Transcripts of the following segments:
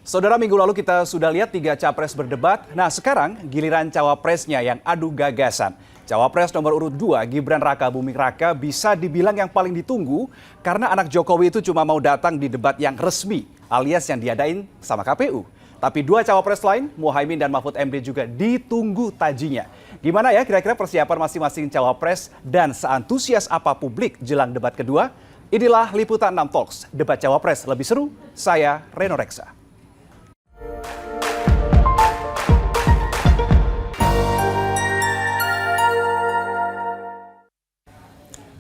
Saudara, minggu lalu kita sudah lihat 3 capres berdebat. Nah, sekarang giliran cawapresnya yang adu gagasan. Cawapres nomor urut 2, Gibran Raka Buming Raka, bisa dibilang yang paling ditunggu karena anak Jokowi itu cuma mau datang di debat yang resmi, alias yang diadain sama KPU. Tapi 2 cawapres lain, Muhaimin dan Mahfud MD juga ditunggu tajinya. Gimana ya kira-kira persiapan masing-masing cawapres dan seantusias apa publik jelang debat kedua? Inilah Liputan 6 Talks, debat cawapres lebih seru. Saya Reno Reksa.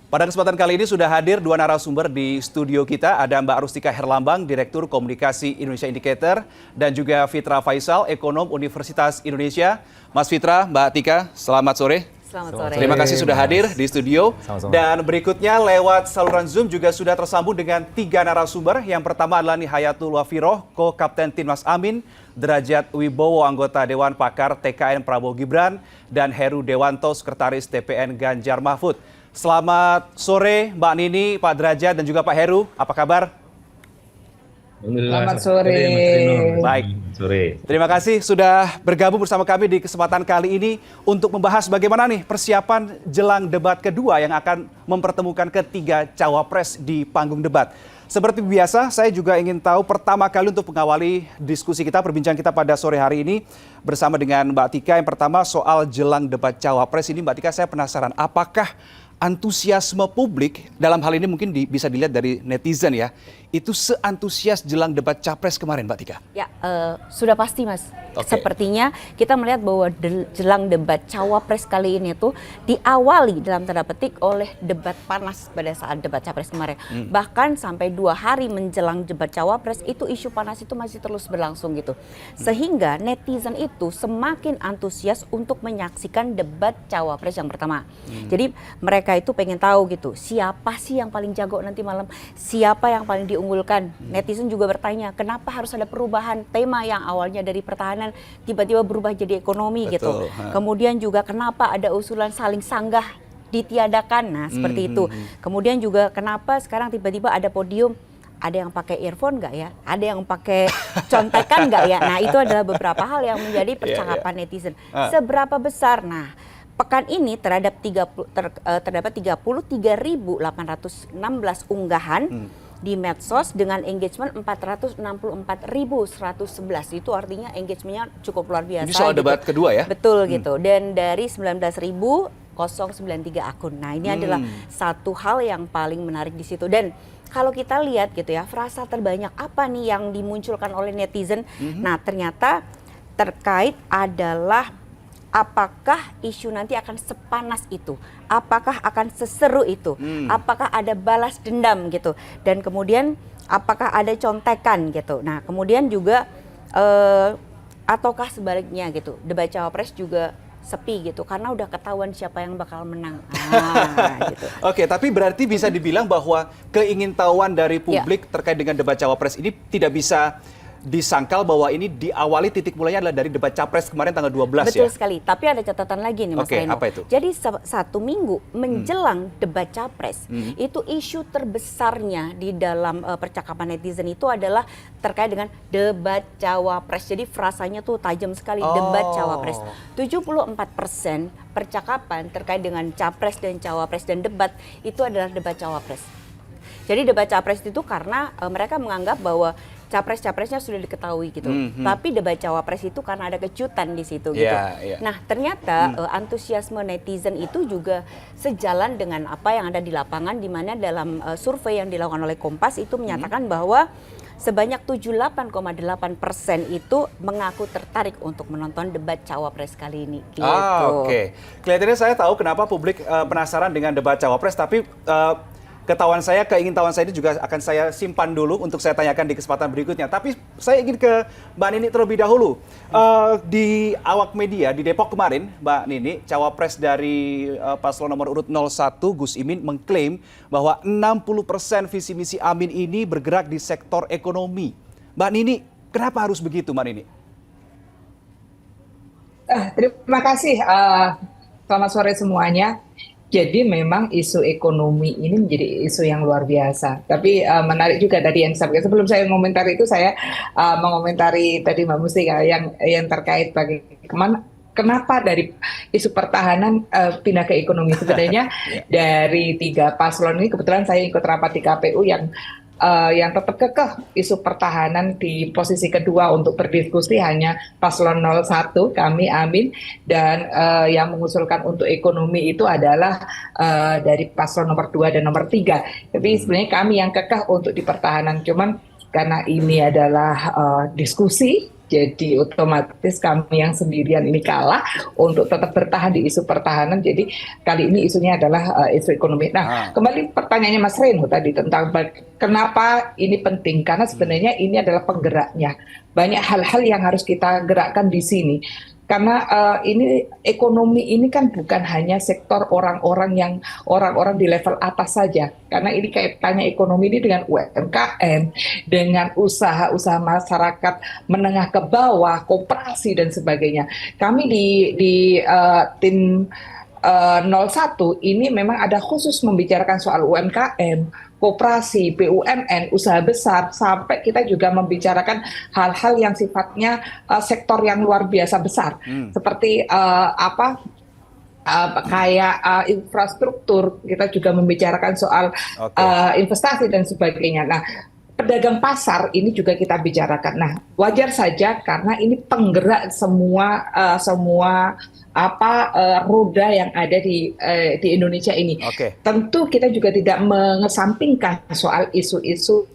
Pada kesempatan kali ini sudah hadir 2 narasumber di studio kita. Ada Mbak Rustika Herlambang, Direktur Komunikasi Indonesia Indicator, dan juga Fitra Faisal, Ekonom Universitas Indonesia. Mas Fitra, Mbak Tika, selamat sore. Selamat sore. Terima kasih sudah hadir di studio. Sama-sama. Dan berikutnya lewat saluran Zoom juga sudah tersambung dengan 3 narasumber. Yang pertama adalah Nihayatul Wafiroh, Co-Kapten Timnas Amin, Derajat Wibowo, anggota Dewan Pakar TKN Prabowo Gibran, dan Heru Dewanto, Sekretaris TPN Ganjar Mahfud. Selamat sore Mbak Nini, Pak Derajat, dan juga Pak Heru. Apa kabar? Selamat sore. Baik. Sore. Terima kasih sudah bergabung bersama kami di kesempatan kali ini untuk membahas bagaimana nih persiapan jelang debat kedua yang akan mempertemukan ketiga cawapres di panggung debat. Seperti biasa, saya juga ingin tahu pertama kali untuk mengawali diskusi kita, perbincangan kita pada sore hari ini bersama dengan Mbak Tika. Yang pertama soal jelang debat cawapres ini, Mbak Tika, saya penasaran apakah antusiasme publik dalam hal ini mungkin bisa dilihat dari netizen ya, itu seantusias jelang debat capres kemarin, Mbak Tika? Ya, sudah pasti Mas. Oke. Sepertinya kita melihat bahwa jelang debat cawapres kali ini tuh diawali dalam tanda petik oleh debat panas pada saat debat capres kemarin. Bahkan sampai 2 hari menjelang debat cawapres itu isu panas itu masih terus berlangsung gitu. Sehingga netizen itu semakin antusias untuk menyaksikan debat cawapres yang pertama. Jadi mereka itu pengen tahu gitu, siapa sih yang paling jago nanti malam, siapa yang paling diunggulkan. Netizen juga bertanya, kenapa harus ada perubahan tema yang awalnya dari pertahanan tiba-tiba berubah jadi ekonomi. Betul. Gitu. Kemudian juga kenapa ada usulan saling sanggah ditiadakan, nah seperti itu. Kemudian juga kenapa sekarang tiba-tiba ada podium, ada yang pakai earphone nggak ya, ada yang pakai contekan nggak ya. Nah itu adalah beberapa hal yang menjadi percakapan netizen. Seberapa besar? Nah pekan ini terdapat 33.816 unggahan di medsos dengan engagement 464.111. Itu artinya engagementnya cukup luar biasa. Ini soal gitu. debat kedua ya? Betul gitu. Dan dari 19.093 akun. Nah ini adalah satu hal yang paling menarik di situ. Dan kalau kita lihat gitu ya, frasa terbanyak apa nih yang dimunculkan oleh netizen? Nah ternyata terkait adalah apakah isu nanti akan sepanas itu? Apakah akan seseru itu? Apakah ada balas dendam gitu? Dan kemudian apakah ada contekan gitu? Nah kemudian juga ataukah sebaliknya gitu? Debat cawapres juga sepi gitu karena udah ketahuan siapa yang bakal menang. Gitu. Oke, tapi berarti bisa dibilang bahwa keingintahuan dari publik terkait dengan debat cawapres ini tidak bisa disangkal bahwa ini diawali titik mulainya adalah dari debat capres kemarin tanggal 12 Betul ya? sekali, tapi ada catatan lagi nih Mas Reno. Apa itu? Jadi 1 minggu menjelang debat capres, itu isu terbesarnya di dalam percakapan netizen itu adalah terkait dengan debat cawapres. Jadi frasanya tuh tajam sekali, debat cawapres. 74% percakapan terkait dengan capres dan cawapres dan debat itu adalah debat cawapres. Jadi debat capres itu karena mereka menganggap bahwa capres-capresnya sudah diketahui gitu. Tapi debat cawapres itu karena ada kejutan di situ gitu. Nah, ternyata antusiasme netizen itu juga sejalan dengan apa yang ada di lapangan, di mana dalam survei yang dilakukan oleh Kompas itu menyatakan bahwa sebanyak 78,8% itu mengaku tertarik untuk menonton debat cawapres kali ini. Gitu. Oke. Kelihatannya saya tahu kenapa publik penasaran dengan debat cawapres, tapi keingintahuan saya ini juga akan saya simpan dulu untuk saya tanyakan di kesempatan berikutnya. Tapi saya ingin ke Mbak Nini terlebih dahulu. Di awak media di Depok kemarin, Mbak Nini, cawapres dari paslon nomor urut 01 Gus Imin mengklaim bahwa 60% visi misi Amin ini bergerak di sektor ekonomi. Mbak Nini, kenapa harus begitu, Mbak Nini? Terima kasih. Selamat sore semuanya. Jadi memang isu ekonomi ini menjadi isu yang luar biasa. Tapi menarik juga tadi yang disampaikan. Sebelum saya mengomentari itu, saya mengomentari tadi Mbak Mustika yang terkait kenapa dari isu pertahanan pindah ke ekonomi. Sebenarnya dari tiga paslon ini kebetulan saya ikut rapat di KPU yang tetap kekeh isu pertahanan di posisi kedua untuk berdiskusi hanya paslon 01 kami Amin, dan yang mengusulkan untuk ekonomi itu adalah dari paslon nomor 2 dan nomor 3. Tapi sebenarnya kami yang kekeh untuk di pertahanan, cuman karena ini adalah diskusi, jadi otomatis kami yang sendirian ini kalah untuk tetap bertahan di isu pertahanan. Jadi kali ini isunya adalah isu ekonomi. Nah, kembali pertanyaannya Mas Reno tadi tentang kenapa ini penting. Karena sebenarnya ini adalah penggeraknya. Banyak hal-hal yang harus kita gerakkan di sini. Karena ini ekonomi ini kan bukan hanya sektor orang-orang di level atas saja. Karena ini kaitannya ekonomi ini dengan UMKM, dengan usaha-usaha masyarakat menengah ke bawah, koperasi dan sebagainya. Kami di tim 01 ini memang ada khusus membicarakan soal UMKM, koperasi, BUMN, usaha besar, sampai kita juga membicarakan hal-hal yang sifatnya sektor yang luar biasa besar, seperti kayak infrastruktur. Kita juga membicarakan soal investasi dan sebagainya. Nah, pedagang pasar ini juga kita bicarakan. Nah, wajar saja karena ini penggerak semua roda yang ada di Indonesia ini. Tentu kita juga tidak mengesampingkan soal isu-isu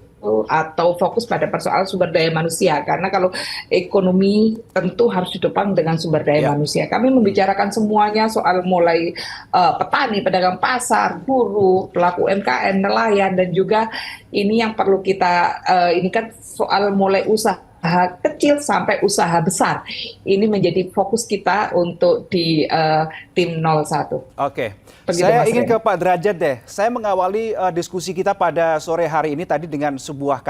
atau fokus pada persoalan sumber daya manusia, karena kalau ekonomi tentu harus ditopang dengan sumber daya manusia. Kami membicarakan semuanya soal mulai petani, pedagang pasar, buruh, pelaku UMKM, nelayan, dan juga ini yang perlu kita ini kan soal mulai usaha kecil sampai usaha besar. Ini menjadi fokus kita untuk di tim 01. Begitu, saya Mas ingin Ren. ke Pak Derajat deh. Saya mengawali diskusi kita pada sore hari ini tadi dengan sebuah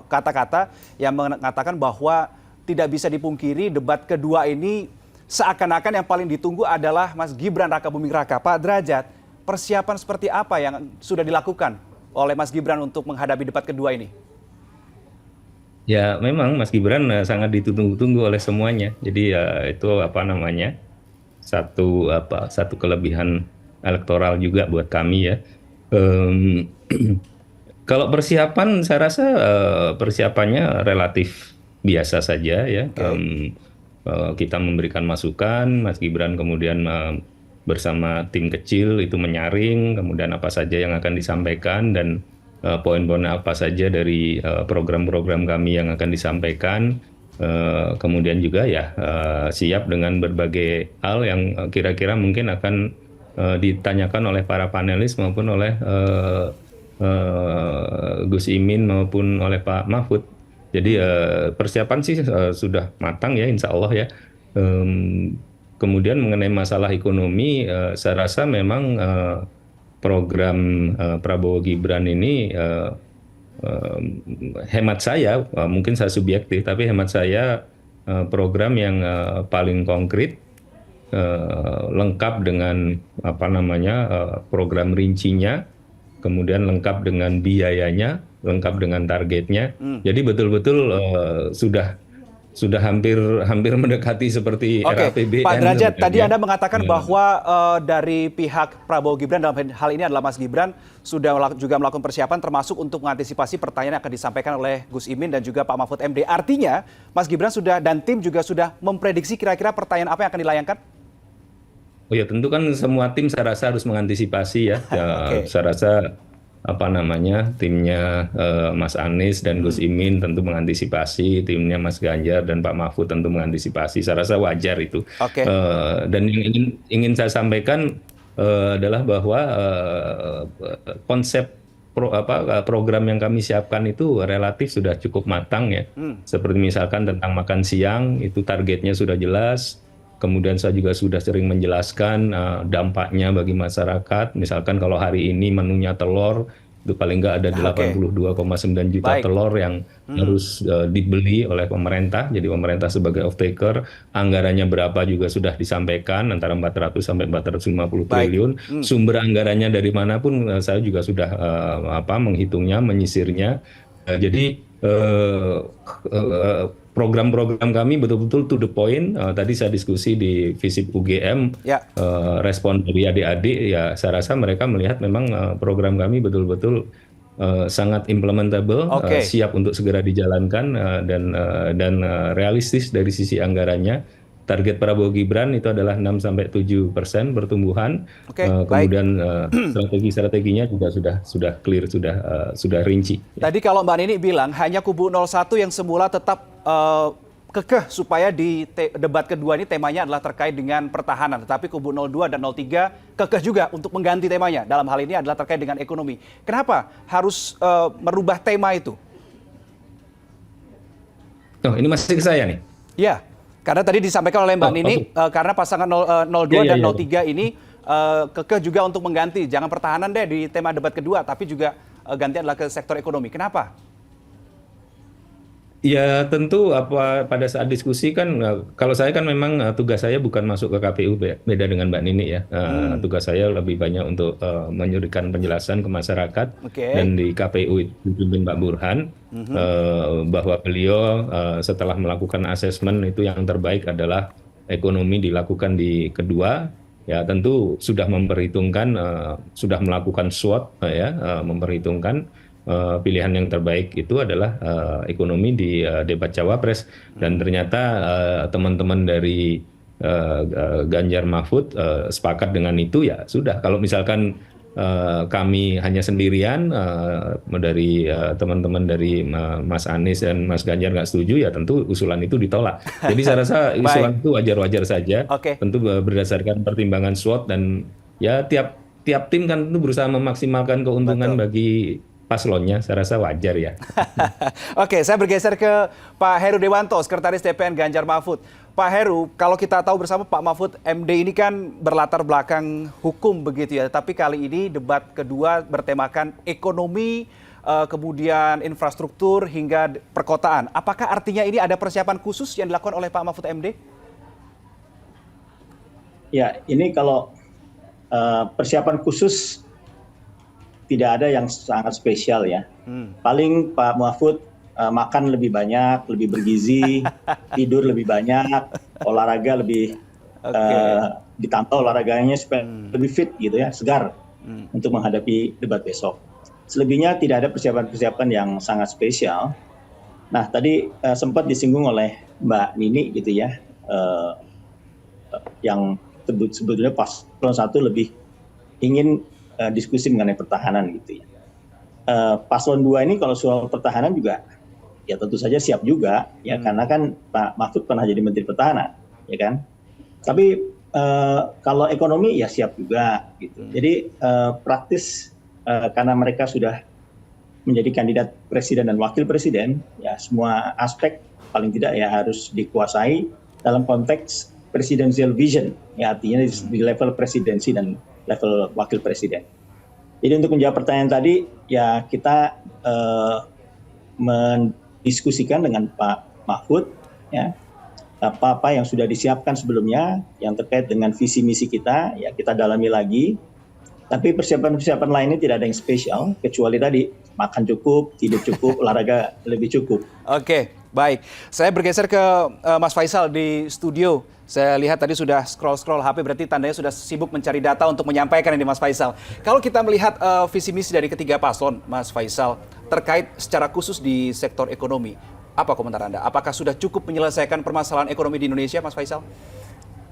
kata-kata yang mengatakan bahwa tidak bisa dipungkiri debat kedua ini seakan-akan yang paling ditunggu adalah Mas Gibran Raka Buming Raka. Pak Derajat, persiapan seperti apa yang sudah dilakukan oleh Mas Gibran untuk menghadapi debat kedua ini? Ya, memang Mas Gibran sangat ditunggu-tunggu oleh semuanya. Jadi itu satu kelebihan elektoral juga buat kami ya. Kalau persiapan, saya rasa persiapannya relatif biasa saja ya. Kita memberikan masukan, Mas Gibran kemudian bersama tim kecil itu menyaring, kemudian apa saja yang akan disampaikan dan poin-poin apa saja dari program-program kami yang akan disampaikan. Kemudian juga ya siap dengan berbagai hal yang kira-kira mungkin akan ditanyakan oleh para panelis maupun oleh Gus Imin maupun oleh Pak Mahfud. Jadi persiapan sih sudah matang ya, insya Allah ya. Kemudian mengenai masalah ekonomi, saya rasa memang program Prabowo Gibran ini hemat saya, mungkin saya subjektif, tapi hemat saya program yang paling konkret, lengkap dengan program rincinya, kemudian lengkap dengan biayanya, lengkap dengan targetnya. Jadi betul-betul sudah hampir mendekati seperti era APBN. Pak Derajat, tadi Anda sebenarnya. mengatakan bahwa dari pihak Prabowo Gibran, dalam hal ini adalah Mas Gibran, sudah juga melakukan persiapan termasuk untuk mengantisipasi pertanyaan yang akan disampaikan oleh Gus Imin dan juga Pak Mahfud MD. Artinya Mas Gibran dan tim juga sudah memprediksi kira-kira pertanyaan apa yang akan dilayangkan? Oh ya, tentu kan semua tim saya rasa harus mengantisipasi ya. Saya rasa timnya Mas Anies dan Gus Imin tentu mengantisipasi, timnya Mas Ganjar dan Pak Mahfud tentu mengantisipasi. Saya rasa wajar itu. Dan yang ingin saya sampaikan adalah bahwa konsep program yang kami siapkan itu relatif sudah cukup matang ya. Seperti misalkan tentang makan siang, itu targetnya sudah jelas. Kemudian saya juga sudah sering menjelaskan dampaknya bagi masyarakat. Misalkan kalau hari ini menunya telur, Itu paling nggak ada 82,9 juta Baik. telur yang harus dibeli oleh pemerintah. Jadi pemerintah sebagai off-taker, anggarannya berapa juga sudah disampaikan, antara 400 sampai 450 Baik. triliun. Sumber anggarannya dari manapun saya juga sudah menghitungnya, menyisirnya. Jadi program-program kami betul-betul to the point. Tadi saya diskusi di Visip UGM, Ya. respon dari adik-adik, ya saya rasa mereka melihat memang program kami betul-betul sangat implementable, Oke. siap untuk segera dijalankan, dan realistis dari sisi anggarannya. Target Prabowo Gibran itu adalah 6-7% pertumbuhan. Oke, Kemudian strategi-strateginya juga sudah clear, sudah rinci. Tadi kalau Mbak Nini bilang hanya kubu 01 yang semula tetap kekeh supaya di debat kedua ini temanya adalah terkait dengan pertahanan. Tetapi kubu 02 dan 03 kekeh juga untuk mengganti temanya. Dalam hal ini adalah terkait dengan ekonomi. Kenapa harus merubah tema itu? Oh, ini masih ke saya nih. Ya, karena tadi disampaikan oleh Mbak Nini, karena pasangan 02 dan 03 ini kekeh juga untuk mengganti. Jangan pertahanan deh di tema debat kedua, tapi juga ganti adalah ke sektor ekonomi. Kenapa? Ya tentu pada saat diskusi kan, kalau saya kan memang tugas saya bukan masuk ke KPU, beda dengan Mbak Nini ya. Tugas saya lebih banyak untuk memberikan penjelasan ke masyarakat. Oke. Dan di KPU itu dipimpin Pak Burhan, bahwa beliau setelah melakukan asesmen itu yang terbaik adalah ekonomi dilakukan di kedua. Ya tentu sudah memperhitungkan, sudah melakukan SWOT, memperhitungkan pilihan yang terbaik itu adalah ekonomi di debat cawapres. Dan ternyata teman-teman dari Ganjar Mahfud sepakat dengan itu, ya sudah. Kalau misalkan kami hanya sendirian, dari teman-teman dari Mas Anies dan Mas Ganjar nggak setuju, ya tentu usulan itu ditolak. Jadi saya rasa usulan itu wajar-wajar saja. Oke. Tentu berdasarkan pertimbangan SWOT, dan ya tiap tim kan tentu berusaha memaksimalkan keuntungan bagi paslonnya. Saya rasa wajar ya. Oke, saya bergeser ke Pak Heru Dewanto, Sekretaris DPN Ganjar Mahfud. Pak Heru, kalau kita tahu bersama Pak Mahfud MD ini kan berlatar belakang hukum begitu ya, tapi kali ini debat kedua bertemakan ekonomi, kemudian infrastruktur hingga perkotaan. Apakah artinya ini ada persiapan khusus yang dilakukan oleh Pak Mahfud MD? Ya, ini kalau persiapan khusus tidak ada yang sangat spesial ya. Paling Pak Mahfud makan lebih banyak, lebih bergizi, tidur lebih banyak, olahraga lebih ditambah olahraganya supaya lebih fit gitu ya, segar untuk menghadapi debat besok. Selebihnya tidak ada persiapan-persiapan yang sangat spesial. Nah, tadi sempat disinggung oleh Mbak Nini gitu ya, yang sebetulnya paslon 1 lebih ingin diskusi mengenai pertahanan gitu ya. Paslon 2 ini kalau soal pertahanan juga ya tentu saja siap juga ya, karena kan Pak Mahfud pernah jadi Menteri Pertahanan ya kan. Tapi kalau ekonomi ya siap juga gitu. Jadi praktis karena mereka sudah menjadi kandidat presiden dan wakil presiden, ya semua aspek paling tidak ya harus dikuasai dalam konteks presidential vision, ya artinya di level presidensi dan level wakil presiden. Jadi untuk menjawab pertanyaan tadi, ya kita mendiskusikan dengan Pak Mahfud, ya apa-apa yang sudah disiapkan sebelumnya yang terkait dengan visi misi kita, ya kita dalami lagi. Tapi persiapan-persiapan lainnya tidak ada yang spesial, kecuali tadi makan cukup, tidur cukup, olahraga lebih cukup. Oke, baik. Saya bergeser ke Mas Faisal di studio. Saya lihat tadi sudah scroll-scroll HP, berarti tandanya sudah sibuk mencari data untuk menyampaikan ini Mas Faisal. Kalau kita melihat visi misi dari ketiga paslon, Mas Faisal, terkait secara khusus di sektor ekonomi, apa komentar Anda? Apakah sudah cukup menyelesaikan permasalahan ekonomi di Indonesia, Mas Faisal?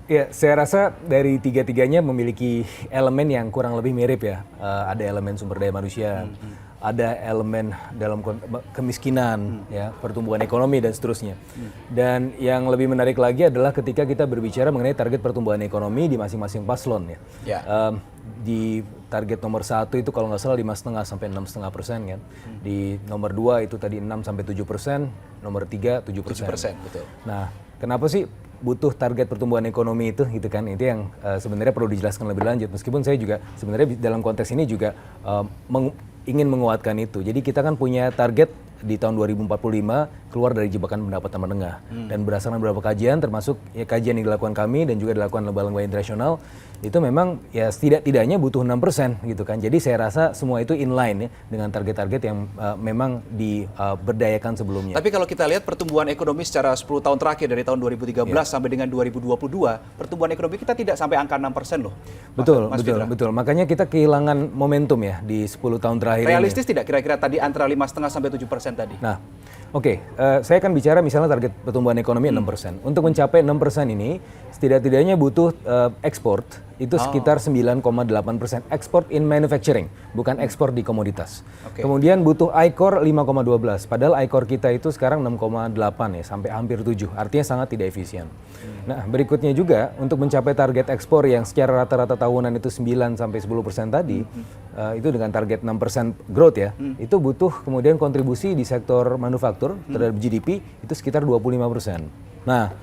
Ya, saya rasa dari tiga-tiganya memiliki elemen yang kurang lebih mirip ya. Ada elemen sumber daya manusia, ada elemen dalam kemiskinan, ya, pertumbuhan ekonomi dan seterusnya. Dan yang lebih menarik lagi adalah ketika kita berbicara mengenai target pertumbuhan ekonomi di masing-masing paslon ya. Di target nomor 1 itu kalau nggak salah 5,5 sampai 6,5% kan. Di nomor 2 itu tadi 6 sampai 7%, nomor 3 7%. 7%, betul. Nah, kenapa sih butuh target pertumbuhan ekonomi itu gitu kan, itu yang sebenarnya perlu dijelaskan lebih lanjut, meskipun saya juga sebenarnya dalam konteks ini juga ingin menguatkan itu. Jadi kita kan punya target di tahun 2045 keluar dari jebakan pendapatan menengah. Dan berdasarkan beberapa kajian, termasuk ya kajian yang dilakukan kami dan juga dilakukan lembaga-lembaga internasional, itu memang ya setidaknya butuh 6% gitu kan. Jadi saya rasa semua itu inline ya dengan target-target yang memang diberdayakan sebelumnya. Tapi kalau kita lihat pertumbuhan ekonomi secara 10 tahun terakhir dari tahun 2013 sampai dengan 2022, pertumbuhan ekonomi kita tidak sampai angka 6% loh. Betul. Makanya kita kehilangan momentum ya di 10 tahun terakhir ini. Realistis tidak kira-kira tadi antara 5,5 sampai 7% tadi? Nah, saya akan bicara misalnya target pertumbuhan ekonomi 6%. Untuk mencapai 6% ini, setidaknya butuh ekspor itu sekitar 9,8%. Ekspor in manufacturing, bukan ekspor di komoditas. Kemudian butuh ICOR 5,12. Padahal ICOR kita itu sekarang 6,8 ya, sampai hampir 7. Artinya sangat tidak efisien. Nah, berikutnya juga untuk mencapai target ekspor yang secara rata-rata tahunan itu 9 sampai 10% tadi, itu dengan target 6% growth ya, itu butuh kemudian kontribusi di sektor manufaktur terhadap GDP itu sekitar 25%. Nah,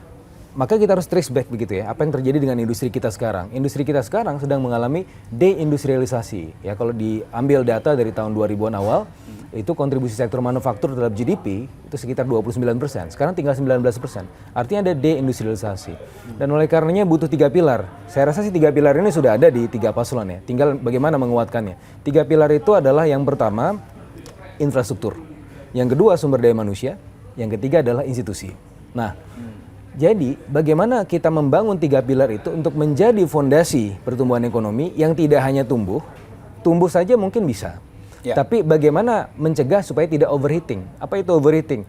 maka kita harus trace back begitu ya, apa yang terjadi dengan industri kita sekarang. Industri kita sekarang sedang mengalami deindustrialisasi. Ya, kalau diambil data dari tahun 2000-an awal, itu kontribusi sektor manufaktur terhadap GDP itu sekitar 29%. Sekarang tinggal 19%. Artinya ada deindustrialisasi. Dan oleh karenanya butuh 3 pilar. Saya rasa sih 3 pilar ini sudah ada di 3 paslon ya. Tinggal bagaimana menguatkannya. 3 pilar itu adalah yang pertama infrastruktur. Yang kedua sumber daya manusia. Yang ketiga adalah institusi. Nah, jadi bagaimana kita membangun 3 pilar itu untuk menjadi fondasi pertumbuhan ekonomi yang tidak hanya tumbuh saja mungkin bisa. Ya. Tapi bagaimana mencegah supaya tidak overheating? Apa itu overheating?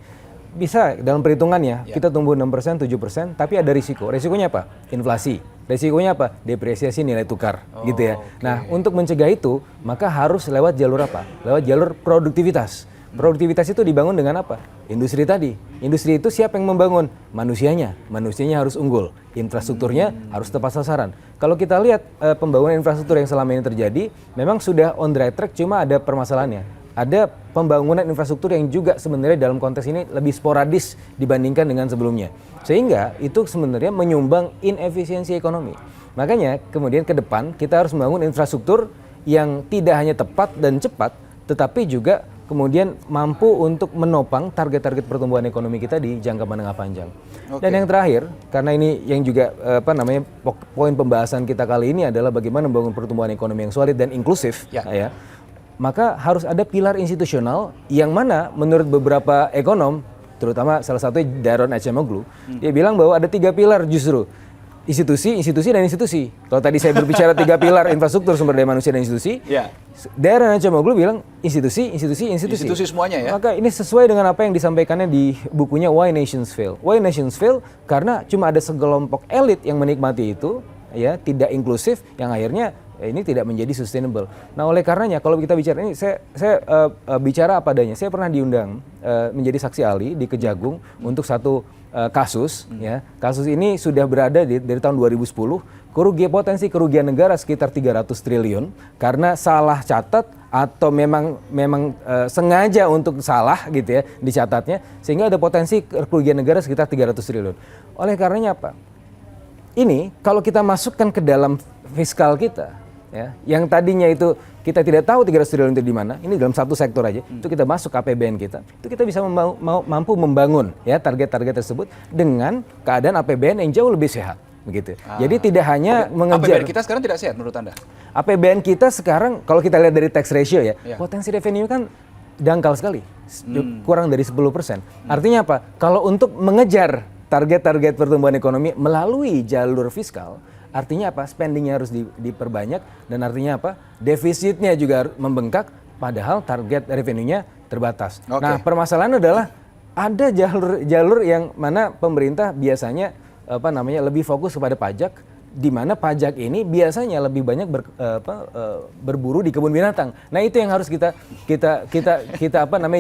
Bisa dalam perhitungannya kita tumbuh 6%, 7%, tapi ada risiko. Risikonya apa? Inflasi. Risikonya apa? Depresiasi nilai tukar, gitu ya. Nah, untuk mencegah itu, maka harus lewat jalur apa? Lewat jalur produktivitas. Produktivitas itu dibangun dengan apa? Industri tadi. Industri itu siapa yang membangun? Manusianya. Manusianya harus unggul. Infrastrukturnya harus tepat sasaran. Kalau kita lihat pembangunan infrastruktur yang selama ini terjadi, memang sudah on the right track, cuma ada permasalahannya. Ada pembangunan infrastruktur yang juga sebenarnya dalam konteks ini lebih sporadis dibandingkan dengan sebelumnya. Sehingga itu sebenarnya menyumbang inefisiensi ekonomi. Makanya kemudian ke depan kita harus membangun infrastruktur yang tidak hanya tepat dan cepat, tetapi juga kemudian mampu untuk menopang target-target pertumbuhan ekonomi kita di jangka menengah panjang. Dan yang terakhir, karena ini yang juga poin pembahasan kita kali ini adalah bagaimana membangun pertumbuhan ekonomi yang solid dan inklusif, ya. Maka harus ada pilar institusional yang mana menurut beberapa ekonom, terutama salah satunya Daron Acemoglu, dia bilang bahwa ada 3 pilar justru. Institusi, dan institusi. Kalau tadi saya berbicara 3 pilar infrastruktur, sumber daya manusia, dan institusi, Daron Acemoglu bilang institusi. Institusi semuanya ya. Maka ini sesuai dengan apa yang disampaikannya di bukunya Why Nations Fail. Why Nations Fail karena cuma ada segelompok elit yang menikmati itu, ya, tidak inklusif, yang akhirnya ini tidak menjadi sustainable. Nah, oleh karenanya kalau kita bicara ini, saya bicara apa adanya. Saya pernah diundang menjadi saksi ahli di Kejagung untuk satu kasus. Ya, kasus ini sudah berada dari tahun 2010. Potensi kerugian negara sekitar 300 triliun karena salah catat atau memang sengaja untuk salah gitu ya dicatatnya, sehingga ada potensi kerugian negara sekitar 300 triliun. Oleh karenanya apa? Ini kalau kita masukkan ke dalam fiskal kita, ya, yang tadinya itu kita tidak tahu 300 triliun itu di mana, ini dalam satu sektor aja, itu kita masuk ke APBN kita, itu kita bisa mampu membangun ya target-target tersebut dengan keadaan APBN yang jauh lebih sehat, begitu. Jadi tidak hanya mengejar. APBN kita sekarang tidak sehat menurut Anda? APBN kita sekarang kalau kita lihat dari tax ratio ya, potensi revenue kan dangkal sekali, kurang dari 10%. Artinya apa? Kalau untuk mengejar target-target pertumbuhan ekonomi melalui jalur fiskal, artinya apa? Spendingnya harus diperbanyak, dan artinya apa? Defisitnya juga membengkak, padahal target revenue-nya terbatas. Nah, permasalahan adalah ada jalur yang mana pemerintah biasanya lebih fokus kepada pajak, di mana pajak ini biasanya lebih banyak berburu di kebun binatang. Nah, itu yang harus kita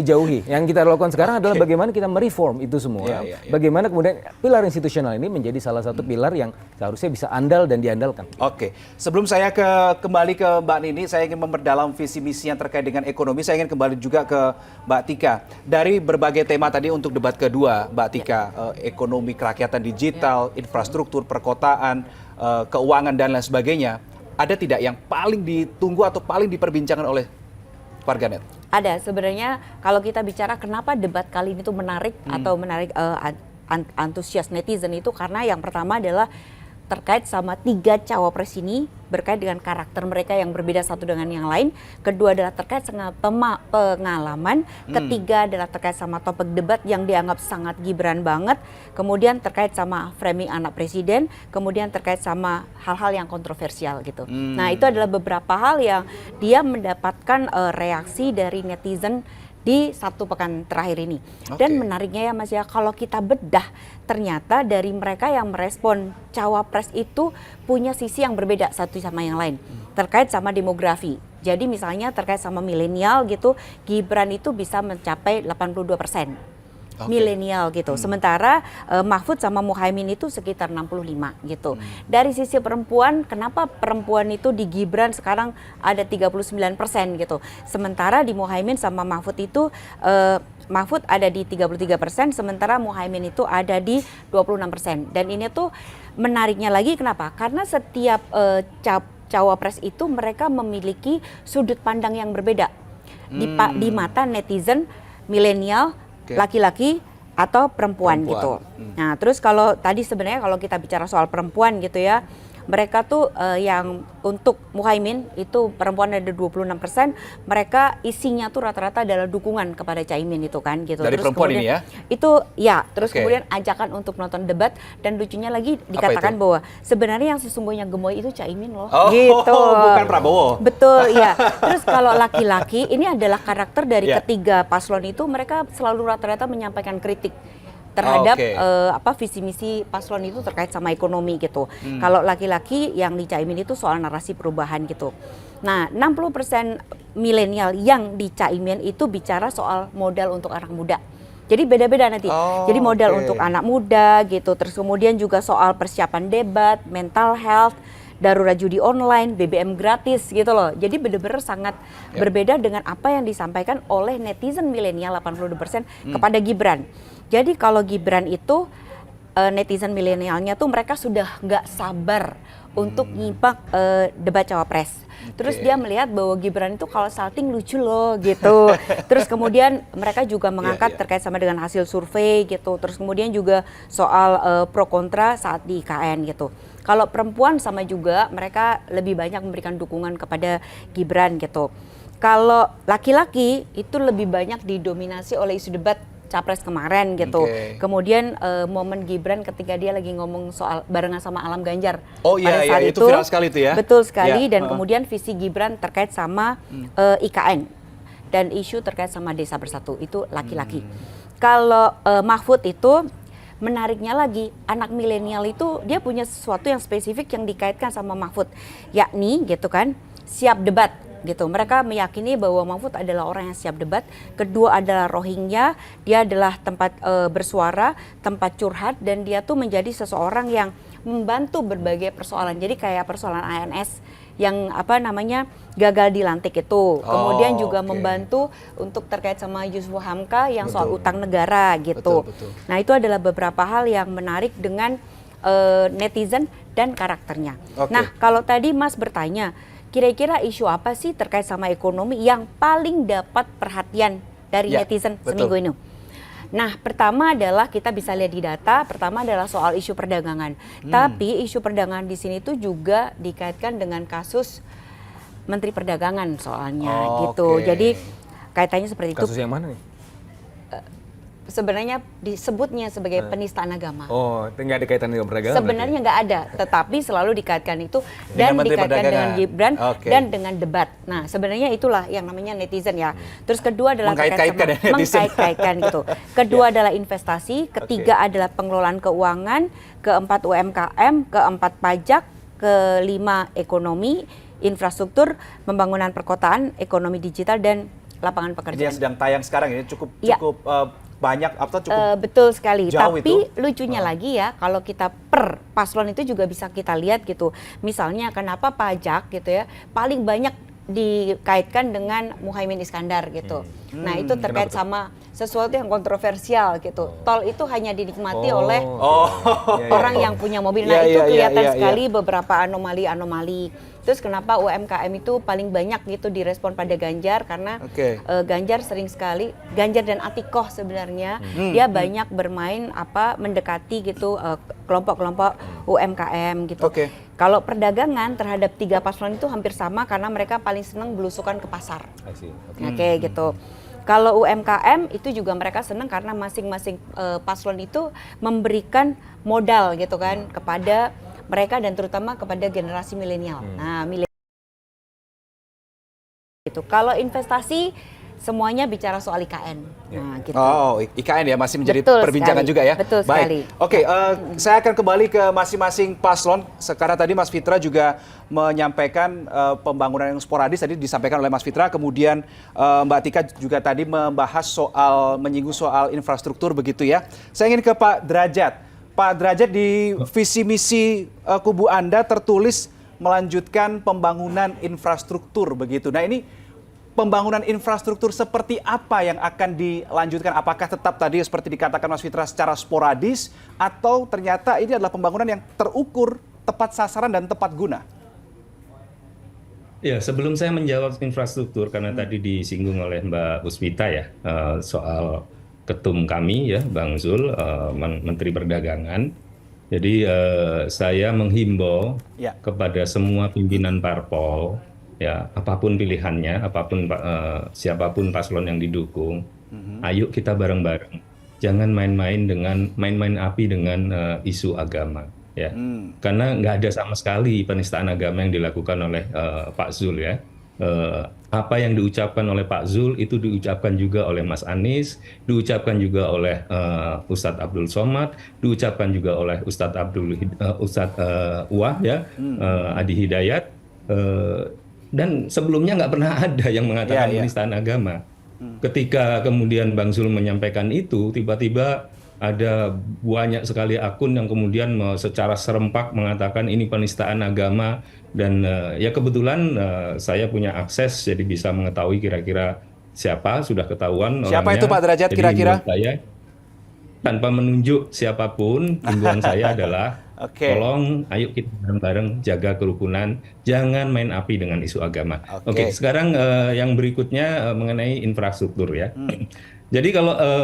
jauhi. Yang kita lakukan sekarang adalah bagaimana kita mereform itu semua. Bagaimana kemudian pilar institusional ini menjadi salah satu pilar yang seharusnya bisa andal dan diandalkan. Sebelum saya kembali ke Mbak Nini, saya ingin memperdalam visi misi yang terkait dengan ekonomi. Saya ingin kembali juga ke Mbak Tika. Dari berbagai tema tadi untuk debat kedua, Mbak Tika, ekonomi kerakyatan digital, infrastruktur, perkotaan, keuangan dan lain sebagainya, ada tidak yang paling ditunggu atau paling diperbincangkan oleh Warganet? Ada sebenarnya kalau kita bicara kenapa debat kali ini tuh menarik atau menarik antusias netizen itu karena yang pertama adalah terkait sama 3 cawapres ini berkait dengan karakter mereka yang berbeda satu dengan yang lain. Kedua adalah terkait sama pengalaman. Ketiga adalah terkait sama topik debat yang dianggap sangat Gibran banget. Kemudian terkait sama framing anak presiden. Kemudian terkait sama hal-hal yang kontroversial gitu. Nah itu adalah beberapa hal yang dia mendapatkan reaksi dari netizen di 1 pekan terakhir ini. Dan menariknya ya Mas ya, kalau kita bedah ternyata dari mereka yang merespon cawapres itu punya sisi yang berbeda satu sama yang lain. Terkait sama demografi. Jadi misalnya terkait sama milenial gitu, Gibran itu bisa mencapai 82%. Milenial gitu. Sementara Mahfud sama Muhaimin itu sekitar 65 gitu. Dari sisi perempuan, kenapa perempuan itu di Gibran sekarang ada 39% gitu. Sementara di Muhaimin sama Mahfud itu Mahfud ada di 33%, sementara Muhaimin itu ada di 26%. Dan ini tuh menariknya lagi kenapa? Karena setiap cawapres itu mereka memiliki sudut pandang yang berbeda di mata netizen milenial, laki-laki atau perempuan gitu. Nah, terus kalau tadi sebenarnya kalau kita bicara soal perempuan gitu ya, mereka tuh yang untuk Muhaimin itu perempuan ada 26%, mereka isinya tuh rata-rata adalah dukungan kepada Caimin itu kan gitu. Dari terus perempuan kemudian, ini ya? Itu ya, terus kemudian ajakan untuk nonton debat dan lucunya lagi dikatakan bahwa sebenarnya yang sesungguhnya gemoy itu Caimin loh. Gitu. Bukan Prabowo. Betul, ya. Terus kalau laki-laki ini adalah karakter dari ketiga paslon itu, mereka selalu rata-rata menyampaikan kritik terhadap visi misi paslon itu terkait sama ekonomi gitu. Kalau laki-laki yang di Caimin itu soal narasi perubahan gitu. Nah, 60% milenial yang di Caimin itu bicara soal modal untuk anak muda. Jadi beda-beda nanti. Jadi modal untuk anak muda gitu. Terus kemudian juga soal persiapan debat, mental health, darurat judi online, BBM gratis gitu loh. Jadi benar-benar sangat berbeda dengan apa yang disampaikan oleh netizen milenial 82% kepada Gibran. Jadi kalau Gibran itu netizen milenialnya tuh mereka sudah nggak sabar untuk nyimak debat cawapres. Terus dia melihat bahwa Gibran itu kalau salting lucu loh gitu. Terus kemudian mereka juga mengangkat terkait sama dengan hasil survei gitu. Terus kemudian juga soal pro kontra saat di IKN gitu. Kalau perempuan sama juga mereka lebih banyak memberikan dukungan kepada Gibran gitu. Kalau laki-laki itu lebih banyak didominasi oleh isu debat Capres kemarin gitu. Kemudian momen Gibran ketika dia lagi ngomong soal barengan sama Alam Ganjar. Pada saat itu viral sekali itu ya. Betul sekali dan kemudian visi Gibran terkait sama IKN dan isu terkait sama Desa Bersatu itu laki-laki. Kalau Mahfud itu menariknya lagi anak milenial itu dia punya sesuatu yang spesifik yang dikaitkan sama Mahfud, yakni gitu kan siap debat. Gitu. Mereka meyakini bahwa Mahfud adalah orang yang siap debat. Kedua adalah Rohingya, dia adalah tempat bersuara, tempat curhat dan dia tuh menjadi seseorang yang membantu berbagai persoalan. Jadi kayak persoalan ANS yang gagal dilantik itu. Kemudian juga membantu untuk terkait sama Yusuf Hamka yang soal utang negara gitu. Nah, itu adalah beberapa hal yang menarik dengan netizen dan karakternya. Nah, kalau tadi Mas bertanya kira-kira isu apa sih terkait sama ekonomi yang paling dapat perhatian dari netizen seminggu ini? Nah, pertama adalah kita bisa lihat di data, pertama adalah soal isu perdagangan. Tapi isu perdagangan di sini tuh juga dikaitkan dengan kasus Menteri Perdagangan soalnya gitu. Jadi kaitannya seperti itu. Kasus yang mana nih? Sebenarnya disebutnya sebagai penistaan agama. Oh, nggak ada kaitan dengan perdagangan? Sebenarnya nggak ada, tetapi selalu dikaitkan itu dan dikaitkan dengan Gibran dan dengan debat. Nah, sebenarnya itulah yang namanya netizen ya. Terus kedua adalah mengkait-kaitkan gitu. Kedua adalah investasi, ketiga adalah pengelolaan keuangan, keempat UMKM, keempat pajak, kelima ekonomi, infrastruktur, pembangunan perkotaan, ekonomi digital dan lapangan pekerjaan. Yang sedang tayang sekarang ini cukup banyak atau cukup betul sekali. Jauh tapi itu. Lucunya lagi ya, kalau kita per paslon itu juga bisa kita lihat gitu. Misalnya kenapa pajak gitu ya paling banyak dikaitkan dengan Muhaimin Iskandar gitu. Nah itu terkait sama sesuatu yang kontroversial gitu. Tol itu hanya dinikmati oleh orang yang punya mobil. Nah itu kelihatan sekali beberapa anomali-anomali. Terus kenapa UMKM itu paling banyak gitu direspon pada Ganjar, karena Ganjar sering sekali, Ganjar dan Atikoh sebenarnya dia banyak bermain mendekati gitu kelompok-kelompok UMKM gitu. Kalau perdagangan terhadap 3 paslon itu hampir sama karena mereka paling senang belusukan ke pasar. Gitu. Kalau UMKM itu juga mereka senang karena masing-masing paslon itu memberikan modal gitu kan kepada mereka dan terutama kepada generasi milenial. Nah, gitu. Kalau investasi semuanya bicara soal IKN. Nah, gitu. IKN ya masih menjadi Betul perbincangan sekali. juga ya. Betul sekali. Oke, saya akan kembali ke masing-masing paslon. Sekarang tadi Mas Fitra juga menyampaikan pembangunan yang sporadis tadi disampaikan oleh Mas Fitra. Kemudian Mbak Tika juga tadi menyinggung soal infrastruktur begitu ya. Saya ingin ke Pak Derajat. Pak Derajat, di visi misi kubu Anda tertulis melanjutkan pembangunan infrastruktur begitu. Nah ini pembangunan infrastruktur seperti apa yang akan dilanjutkan? Apakah tetap tadi seperti dikatakan Mas Fitra secara sporadis atau ternyata ini adalah pembangunan yang terukur, tepat sasaran dan tepat guna? Ya, sebelum saya menjawab infrastruktur, karena tadi disinggung oleh Mbak Puspita ya, soal ketum kami ya, Bang Zul, Menteri Perdagangan. Jadi saya menghimbau kepada semua pimpinan parpol, ya apapun pilihannya, siapapun paslon yang didukung, ayo kita bareng-bareng. Jangan main-main api dengan isu agama, ya. Karena nggak ada sama sekali penistaan agama yang dilakukan oleh Pak Zul ya. Apa yang diucapkan oleh Pak Zul itu diucapkan juga oleh Mas Anies, diucapkan juga oleh Ustadz Abdul Somad, diucapkan juga oleh Ustadz Wah ya, Adi Hidayat, dan sebelumnya nggak pernah ada yang mengatakan penistaan agama. Ketika kemudian Bang Zul menyampaikan itu, tiba-tiba ada banyak sekali akun yang kemudian secara serempak mengatakan ini penistaan agama. Dan ya kebetulan saya punya akses jadi bisa mengetahui kira-kira siapa, sudah ketahuan siapa orangnya. Itu Pak Derajat kira-kira? Saya tanpa menunjuk siapapun, himbauan saya adalah tolong ayo kita bareng-bareng jaga kerukunan, jangan main api dengan isu agama. Oke, sekarang yang berikutnya mengenai infrastruktur ya. Jadi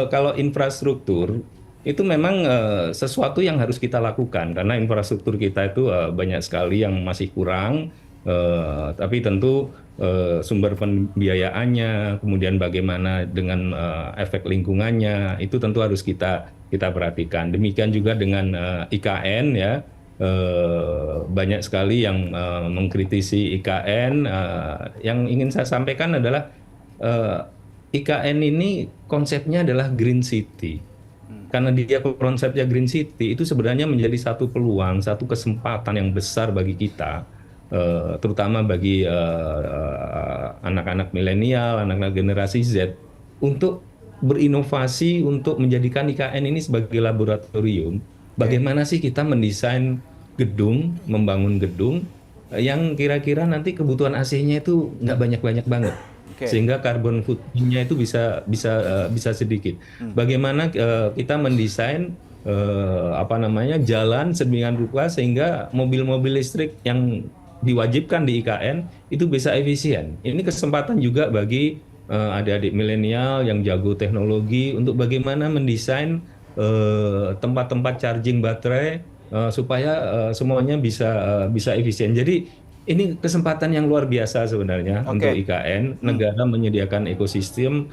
kalau infrastruktur itu memang sesuatu yang harus kita lakukan karena infrastruktur kita itu banyak sekali yang masih kurang, tapi tentu sumber pembiayaannya, kemudian bagaimana dengan efek lingkungannya itu tentu harus kita perhatikan. Demikian juga dengan IKN ya, banyak sekali yang mengkritisi IKN. Yang ingin saya sampaikan adalah IKN ini konsepnya adalah Green City. Karena dia konsepnya Green City itu sebenarnya menjadi satu peluang, satu kesempatan yang besar bagi kita, terutama bagi anak-anak milenial, anak-anak generasi Z, untuk berinovasi, untuk menjadikan IKN ini sebagai laboratorium. Bagaimana sih kita mendesain gedung, membangun gedung yang kira-kira nanti kebutuhan AC-nya itu nggak banyak-banyak banget. Sehingga carbon footprint-nya itu bisa sedikit. Bagaimana kita mendesain jalan sedemikian rupa sehingga mobil-mobil listrik yang diwajibkan di IKN itu bisa efisien. Ini kesempatan juga bagi adik-adik milenial yang jago teknologi untuk bagaimana mendesain tempat-tempat charging baterai supaya semuanya bisa efisien. Jadi ini kesempatan yang luar biasa sebenarnya untuk IKN. Negara menyediakan ekosistem,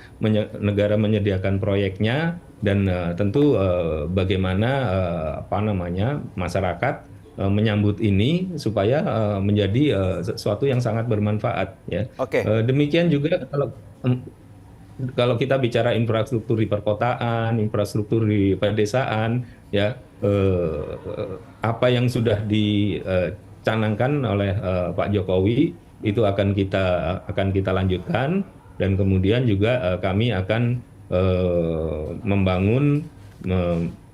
negara menyediakan proyeknya, dan tentu bagaimana masyarakat menyambut ini supaya menjadi sesuatu yang sangat bermanfaat. Ya. Demikian juga kalau kita bicara infrastruktur di perkotaan, infrastruktur di pedesaan, ya apa yang sudah dicanangkan oleh Pak Jokowi itu akan kita lanjutkan, dan kemudian juga kami akan membangun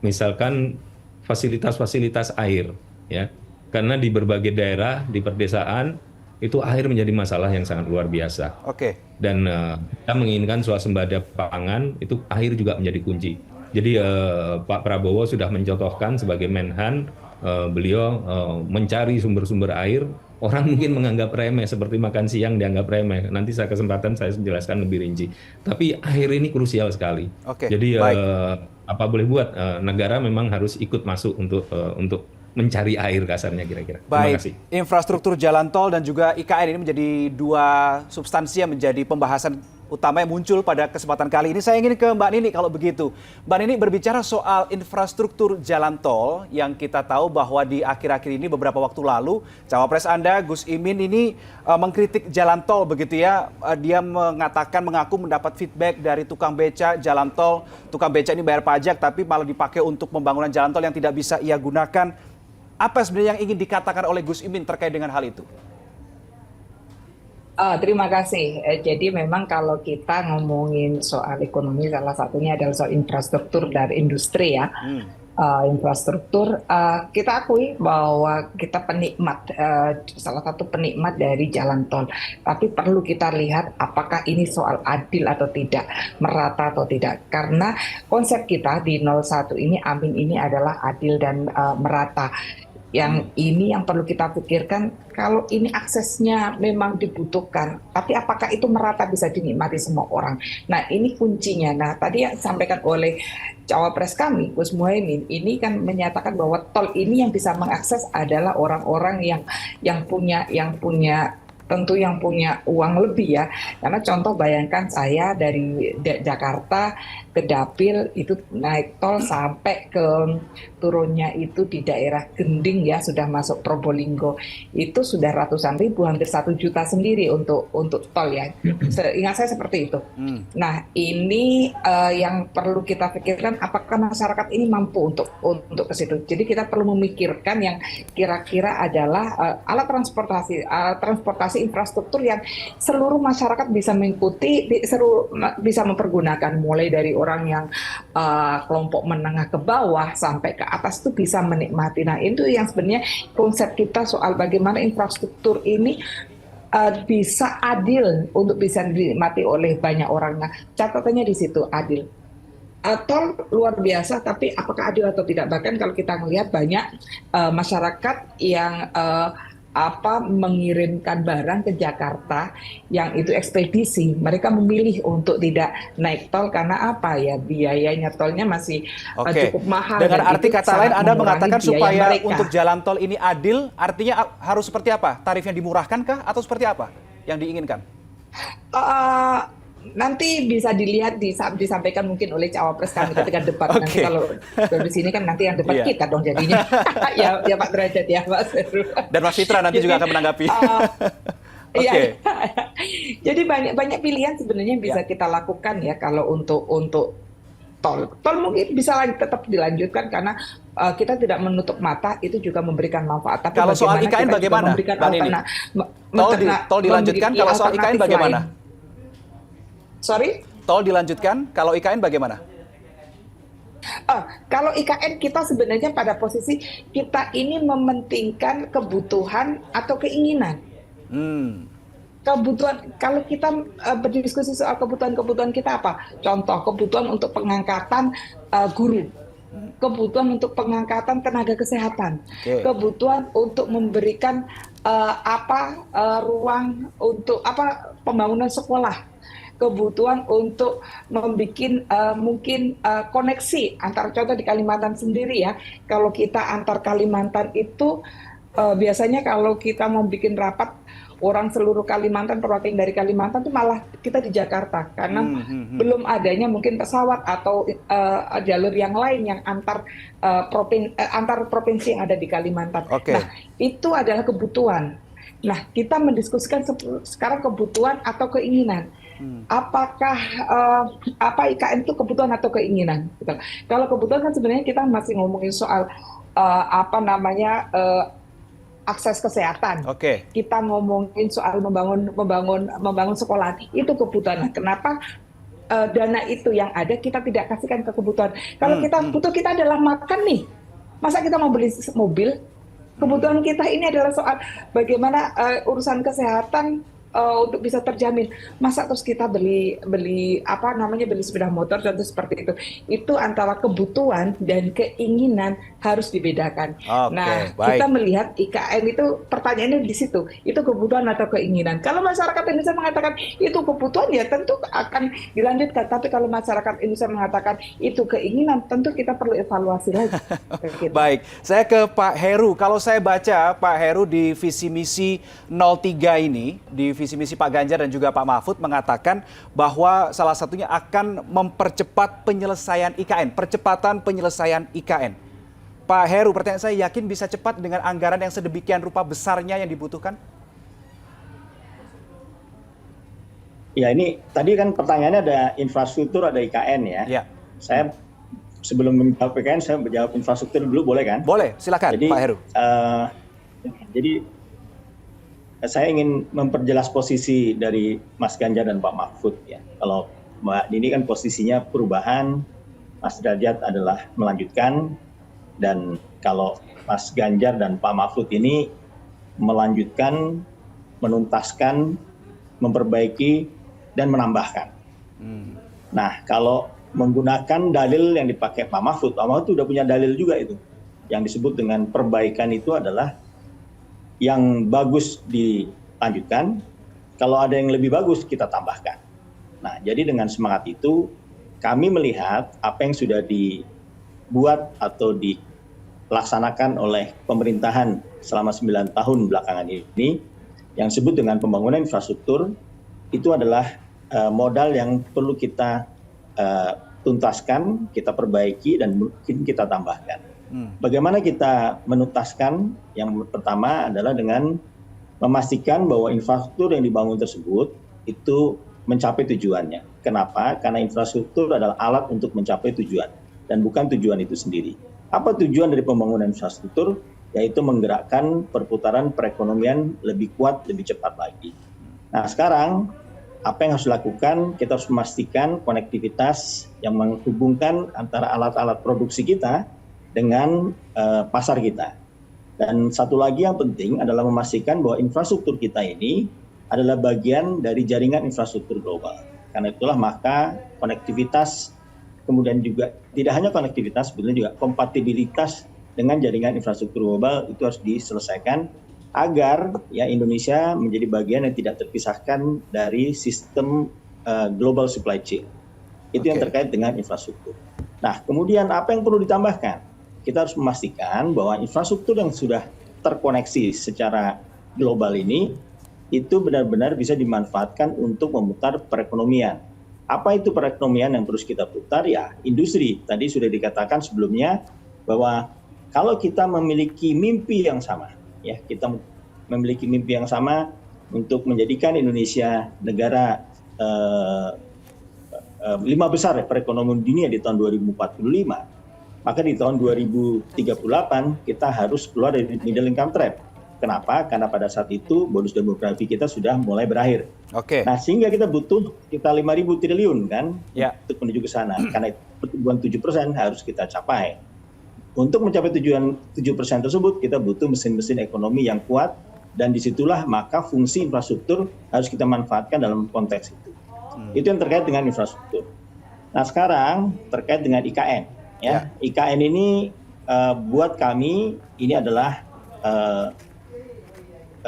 misalkan fasilitas-fasilitas air, ya, karena di berbagai daerah di pedesaan itu air menjadi masalah yang sangat luar biasa. Oke. Dan kita menginginkan swasembada pangan, itu air juga menjadi kunci. Jadi Pak Prabowo sudah mencontohkan sebagai Menhan, beliau mencari sumber-sumber air. Orang mungkin menganggap remeh, seperti makan siang dianggap remeh. Nanti saya kesempatan saya jelaskan lebih rinci. Tapi air ini krusial sekali. Oke, Jadi baik. apa boleh buat, negara memang harus ikut masuk untuk mencari air kasarnya kira-kira. Terima Baik, kasih. infrastruktur jalan tol dan juga IKN ini menjadi dua substansi yang menjadi pembahasan utama yang muncul pada kesempatan kali ini. Saya ingin ke Mbak Nini kalau begitu. Mbak Nini berbicara soal infrastruktur jalan tol yang kita tahu bahwa di akhir-akhir ini beberapa waktu lalu Cawapres Anda, Gus Imin ini mengkritik jalan tol begitu ya. Dia mengatakan mengaku mendapat feedback dari tukang beca jalan tol. Tukang beca ini bayar pajak tapi malah dipakai untuk pembangunan jalan tol yang tidak bisa ia gunakan. Apa sebenarnya yang ingin dikatakan oleh Gus Imin terkait dengan hal itu? Terima kasih. Jadi memang kalau kita ngomongin soal ekonomi, salah satunya adalah soal infrastruktur dan industri ya. Infrastruktur, kita akui bahwa kita penikmat, salah satu penikmat dari jalan tol. Tapi perlu kita lihat apakah ini soal adil atau tidak, merata atau tidak. Karena konsep kita di 01 ini, Amin ini adalah adil dan merata. Yang ini yang perlu kita pikirkan, kalau ini aksesnya memang dibutuhkan, tapi apakah itu merata bisa dinikmati semua orang? Nah ini kuncinya. Nah tadi yang disampaikan oleh Cawapres kami, Gus Muhaimin, ini kan menyatakan bahwa tol ini yang bisa mengakses adalah orang-orang yang punya tentu yang punya uang lebih ya. Karena contoh bayangkan saya dari Jakarta ke Dapil itu naik tol sampai ke turunnya itu di daerah Gending ya, sudah masuk Probolinggo. Itu sudah ratusan ribu, hampir 1 juta sendiri untuk tol ya. Ingat saya seperti itu. Nah, ini yang perlu kita pikirkan, apakah masyarakat ini mampu untuk ke situ. Jadi kita perlu memikirkan yang kira-kira adalah alat transportasi infrastruktur yang seluruh masyarakat bisa mengikuti, bisa mempergunakan, mulai dari orang yang kelompok menengah ke bawah sampai ke atas itu bisa menikmati. Nah itu yang sebenarnya konsep kita soal bagaimana infrastruktur ini bisa adil untuk bisa dinikmati oleh banyak orang. Nah catatannya di situ adil. Tol luar biasa, tapi apakah adil atau tidak? Bahkan kalau kita melihat banyak masyarakat yang mengirimkan barang ke Jakarta yang itu ekspedisi, mereka memilih untuk tidak naik tol karena apa ya, biayanya tolnya masih cukup mahal. Dengan arti kata lain Anda mengatakan supaya mereka. Untuk jalan tol ini adil, artinya harus seperti apa? Tarifnya dimurahkankah atau seperti apa yang diinginkan? Nanti bisa dilihat disampaikan mungkin oleh Cawapres kami ketika debat. Nanti kalau dari sini kan nanti yang debat kita dong jadinya. ya Pak Derajat ya Pak Seru. Dan Mas Fitra nanti juga akan menanggapi. Iya. Jadi banyak pilihan sebenarnya yang bisa kita lakukan ya kalau untuk tol. Tol mungkin bisa tetap dilanjutkan karena kita tidak menutup mata, itu juga memberikan manfaat. Tapi kalau soal IKN bagaimana? Tol dilanjutkan, kalau soal IKN bagaimana? Sorry? Tol dilanjutkan, kalau IKN bagaimana? Kalau IKN kita sebenarnya pada posisi kita ini mementingkan kebutuhan atau keinginan. Kebutuhan, kalau kita berdiskusi soal kebutuhan kita apa? Contoh, kebutuhan untuk pengangkatan guru, kebutuhan untuk pengangkatan tenaga kesehatan, kebutuhan untuk memberikan ruang untuk pembangunan sekolah, kebutuhan untuk membuat mungkin koneksi antar, contoh di Kalimantan sendiri ya, kalau kita antar Kalimantan itu biasanya kalau kita mau bikin rapat orang seluruh Kalimantan, perwakilan dari Kalimantan itu malah kita di Jakarta karena belum adanya mungkin pesawat atau jalur yang lain yang antar provinsi yang ada di Kalimantan. Nah itu adalah kebutuhan. Nah kita mendiskusikan sekarang kebutuhan atau keinginan. Apakah IKN itu kebutuhan atau keinginan? Gitu. Kalau kebutuhan kan sebenarnya kita masih ngomongin soal akses kesehatan. Kita ngomongin soal membangun sekolah, itu kebutuhan. Kenapa dana itu yang ada kita tidak kasihkan ke kebutuhan? Kalau kita butuh, kita adalah makan nih. Masa kita mau beli mobil? Kebutuhan kita ini adalah soal bagaimana urusan kesehatan untuk bisa terjamin. Masa terus kita beli beli sepeda motor contoh seperti itu. Itu antara kebutuhan dan keinginan harus dibedakan. Oke, Nah, baik. kita melihat IKN itu pertanyaannya di situ. Itu kebutuhan atau keinginan. Kalau masyarakat Indonesia mengatakan itu kebutuhan, ya tentu akan dilanjutkan. Tapi kalau masyarakat Indonesia mengatakan itu keinginan, tentu kita perlu evaluasi lagi. Gitu. Baik, saya ke Pak Heru. Kalau saya baca Pak Heru di visi misi 03 ini, di visi misi Pak Ganjar dan juga Pak Mahfud mengatakan bahwa salah satunya akan mempercepat penyelesaian IKN, percepatan penyelesaian IKN. Pak Heru, pertanyaan saya, yakin bisa cepat dengan anggaran yang sedemikian rupa besarnya yang dibutuhkan? Ya, ini tadi kan pertanyaannya ada infrastruktur, ada IKN ya. Ya. Saya sebelum menjawab IKN, saya menjawab infrastruktur dulu, boleh kan? Boleh, silakan Jadi, Pak Heru. Jadi saya ingin memperjelas posisi dari Mas Ganjar dan Pak Mahfud ya. Kalau Mbak Dini kan posisinya perubahan, Mas Derajat adalah melanjutkan, dan kalau Mas Ganjar dan Pak Mahfud ini melanjutkan, menuntaskan, memperbaiki, dan menambahkan. Nah, kalau menggunakan dalil yang dipakai Pak Mahfud itu udah punya dalil juga itu. Yang disebut dengan perbaikan itu adalah yang bagus dilanjutkan, kalau ada yang lebih bagus kita tambahkan. Nah, jadi dengan semangat itu kami melihat apa yang sudah dibuat atau dilaksanakan oleh pemerintahan selama 9 tahun belakangan ini, yang disebut dengan pembangunan infrastruktur, itu adalah modal yang perlu kita tuntaskan, kita perbaiki, dan mungkin kita tambahkan. Bagaimana kita menuntaskan? Yang pertama adalah dengan memastikan bahwa infrastruktur yang dibangun tersebut itu mencapai tujuannya. Kenapa? Karena infrastruktur adalah alat untuk mencapai tujuan dan bukan tujuan itu sendiri. Apa tujuan dari pembangunan infrastruktur? Yaitu menggerakkan perputaran perekonomian lebih kuat, lebih cepat lagi. Nah, sekarang apa yang harus dilakukan? Kita harus memastikan konektivitas yang menghubungkan antara alat-alat produksi kita dengan pasar kita. Dan satu lagi yang penting adalah memastikan bahwa infrastruktur kita ini adalah bagian dari jaringan infrastruktur global. Karena itulah maka konektivitas, kemudian juga tidak hanya konektivitas, sebetulnya juga kompatibilitas dengan jaringan infrastruktur global itu harus diselesaikan agar ya Indonesia menjadi bagian yang tidak terpisahkan dari sistem global supply chain. Itu yang terkait dengan infrastruktur. Nah, kemudian apa yang perlu ditambahkan? Kita harus memastikan bahwa infrastruktur yang sudah terkoneksi secara global ini itu benar-benar bisa dimanfaatkan untuk memutar perekonomian. Apa itu perekonomian yang terus kita putar? Ya, industri. Tadi sudah dikatakan sebelumnya bahwa kalau kita memiliki mimpi yang sama, ya kita memiliki mimpi yang sama untuk menjadikan Indonesia negara 5 besar perekonomian dunia di tahun 2045. Maka di tahun 2038 kita harus keluar dari middle income trap. Kenapa? Karena pada saat itu bonus demografi kita sudah mulai berakhir. Oke. Nah, sehingga kita butuh kita 5.000 triliun kan untuk menuju ke sana. Karena pertumbuhan 7% harus kita capai. Untuk mencapai tujuan 7% tersebut, kita butuh mesin-mesin ekonomi yang kuat, dan disitulah maka fungsi infrastruktur harus kita manfaatkan dalam konteks itu. Itu yang terkait dengan infrastruktur. Nah, sekarang terkait dengan IKN. Ya, IKN ini buat kami ini adalah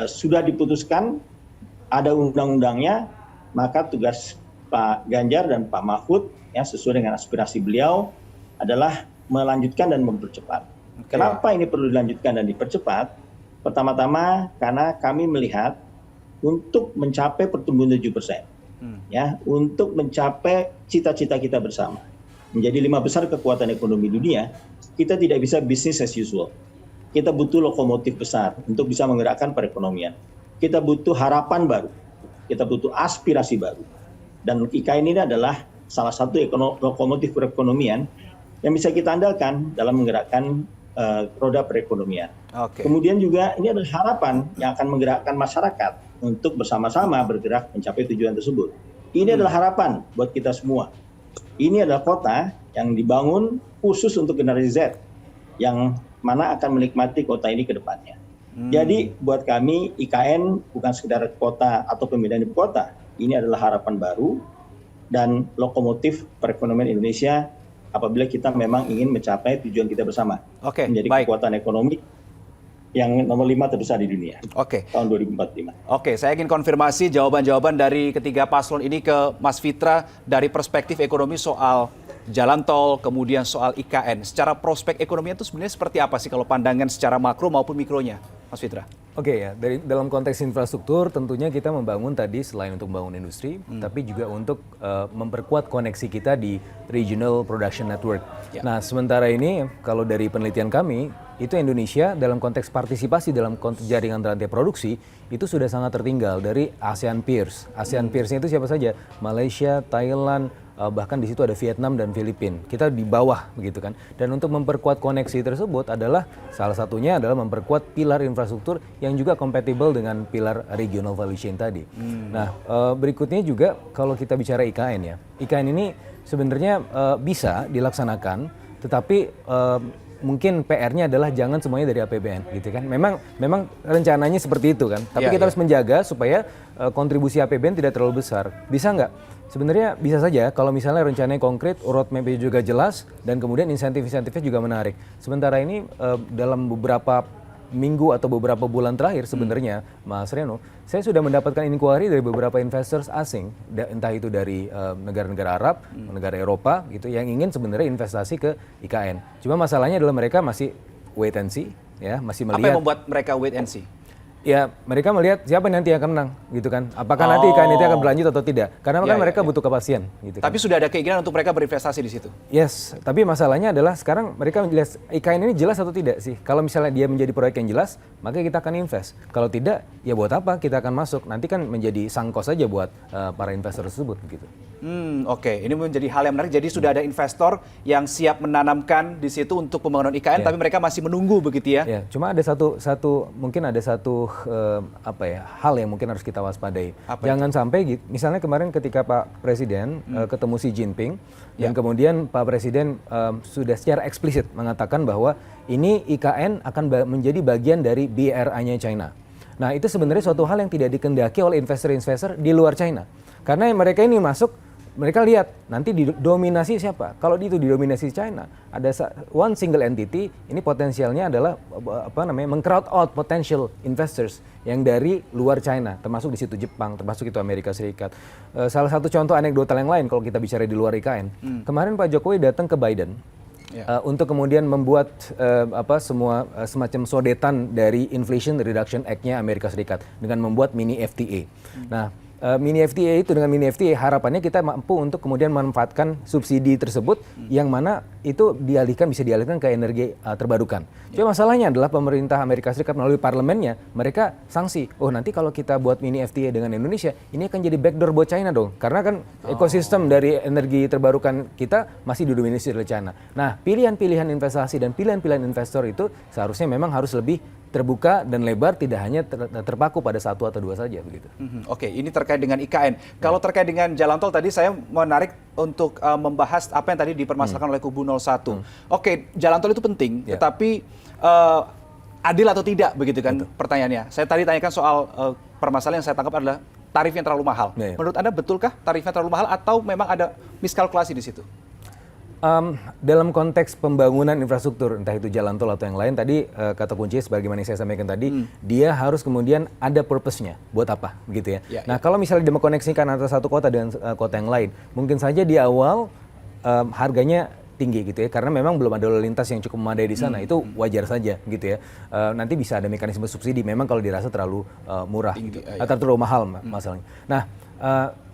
sudah diputuskan, ada undang-undangnya, maka tugas Pak Ganjar dan Pak Mahfud ya sesuai dengan aspirasi beliau adalah melanjutkan dan mempercepat. Kenapa ini perlu dilanjutkan dan dipercepat? Pertama-tama karena kami melihat untuk mencapai pertumbuhan 7%, ya, untuk mencapai cita-cita kita bersama, menjadi 5 besar kekuatan ekonomi dunia, kita tidak bisa business as usual. Kita butuh lokomotif besar untuk bisa menggerakkan perekonomian. Kita butuh harapan baru, kita butuh aspirasi baru. Dan IKN ini adalah salah satu lokomotif perekonomian yang bisa kita andalkan dalam menggerakkan roda perekonomian. Kemudian juga ini adalah harapan yang akan menggerakkan masyarakat untuk bersama-sama bergerak mencapai tujuan tersebut. Ini adalah harapan buat kita semua. Ini adalah kota yang dibangun khusus untuk generasi Z, yang mana akan menikmati kota ini ke depannya. Jadi buat kami IKN bukan sekedar kota atau pemindahan ibu kota. Ini adalah harapan baru dan lokomotif perekonomian Indonesia apabila kita memang ingin mencapai tujuan kita bersama. Oke, menjadi baik. kekuatan ekonomi yang nomor 5 terbesar di dunia Oke. tahun 2045. Oke, saya ingin konfirmasi jawaban-jawaban dari ketiga paslon ini ke Mas Fitra dari perspektif ekonomi soal jalan tol, kemudian soal IKN. Secara prospek ekonominya itu sebenarnya seperti apa sih kalau pandangan secara makro maupun mikronya, Mas Fitra? Oke ya, dalam konteks infrastruktur tentunya kita membangun tadi selain untuk membangun industri, tapi juga untuk memperkuat koneksi kita di regional production network. Ya. Nah, sementara ini kalau dari penelitian kami, itu Indonesia dalam konteks partisipasi dalam jaringan rantai produksi itu sudah sangat tertinggal dari ASEAN peers. ASEAN peers-nya itu siapa saja? Malaysia, Thailand, bahkan di situ ada Vietnam dan Filipina. Kita di bawah begitu kan. Dan untuk memperkuat koneksi tersebut adalah salah satunya adalah memperkuat pilar infrastruktur yang juga compatible dengan pilar regional value chain tadi. Nah, berikutnya juga kalau kita bicara IKN ya. IKN ini sebenarnya bisa dilaksanakan, tetapi mungkin PR-nya adalah jangan semuanya dari APBN gitu kan. Memang rencananya seperti itu kan. Tapi kita harus menjaga supaya kontribusi APBN tidak terlalu besar. Bisa nggak? Sebenarnya bisa saja kalau misalnya rencananya konkret, roadmap-nya juga jelas dan kemudian insentif-insentifnya juga menarik. Sementara ini dalam beberapa minggu atau beberapa bulan terakhir sebenarnya Mas Reno, saya sudah mendapatkan inquiry dari beberapa investors asing, entah itu dari negara-negara Arab, negara Eropa gitu, yang ingin sebenarnya investasi ke IKN. Cuma masalahnya adalah mereka masih wait and see, ya, masih Apa yang melihat. membuat mereka wait and see? Ya, mereka melihat siapa nanti yang akan menang, gitu kan? Apakah nanti IKN itu akan berlanjut atau tidak? Karena kan mereka butuh kepastian, gitu. Tapi sudah ada keinginan untuk mereka berinvestasi di situ. Yes, tapi masalahnya adalah sekarang mereka melihat IKN ini jelas atau tidak sih? Kalau misalnya dia menjadi proyek yang jelas, maka kita akan invest. Kalau tidak, ya buat apa kita akan masuk? Nanti kan menjadi sangkos saja buat para investor tersebut, begitu. Oke, ini menjadi hal yang menarik. Jadi sudah ada investor yang siap menanamkan di situ untuk pembangunan IKN, tapi mereka masih menunggu begitu ya? Ya, cuma ada mungkin ada satu hal yang mungkin harus kita waspadai. Jangan sampai misalnya kemarin ketika Pak Presiden ketemu Xi Jinping dan kemudian Pak Presiden sudah secara eksplisit mengatakan bahwa ini IKN akan menjadi bagian dari BRI-nya China. Nah, itu sebenarnya suatu hal yang tidak dikehendaki oleh investor-investor di luar China. Karena mereka ini masuk, mereka lihat nanti didominasi siapa. Kalau itu didominasi China, ada one single entity, ini potensialnya adalah meng-crowd out potential investors yang dari luar China, termasuk di situ Jepang, termasuk itu Amerika Serikat. Salah satu contoh anekdotal yang lain kalau kita bicara di luar IKN, kemarin Pak Jokowi datang ke Biden untuk kemudian membuat semacam sodetan dari Inflation Reduction Act-nya Amerika Serikat dengan membuat mini FTA. Nah, mini FTA itu dengan mini FTA harapannya kita mampu untuk kemudian memanfaatkan subsidi tersebut yang mana itu bisa dialihkan ke energi terbarukan. Cuma masalahnya adalah pemerintah Amerika Serikat melalui parlemennya mereka sanksi. Oh, nanti kalau kita buat mini FTA dengan Indonesia ini akan jadi backdoor buat China dong. Karena kan ekosistem dari energi terbarukan kita masih didominasi oleh China. Nah, pilihan-pilihan investasi dan pilihan-pilihan investor itu seharusnya memang harus lebih terbuka dan lebar, tidak hanya terpaku pada satu atau dua saja begitu. Oke, ini terkait dengan IKN. Kalau terkait dengan jalan tol tadi saya menarik untuk membahas apa yang tadi dipermasalahkan oleh kubu 01. Oke, jalan tol itu penting, tetapi adil atau tidak begitu kan pertanyaannya. Saya tadi tanyakan soal permasalahan yang saya tangkap adalah tarifnya terlalu mahal. Menurut Anda betulkah tarifnya terlalu mahal atau memang ada miskalkulasi di situ? Dalam konteks pembangunan infrastruktur, entah itu jalan tol atau yang lain, tadi kata kuncinya sebagaimana yang saya sampaikan tadi, dia harus kemudian ada purpose-nya, buat apa, begitu ya. Nah, kalau misalnya dia mengkoneksikan antara satu kota dengan kota yang lain, mungkin saja di awal harganya tinggi gitu ya, karena memang belum ada lalu lintas yang cukup memadai di sana, itu wajar saja gitu ya. Nanti bisa ada mekanisme subsidi, memang kalau dirasa terlalu murah, atau terlalu mahal masalahnya. Nah,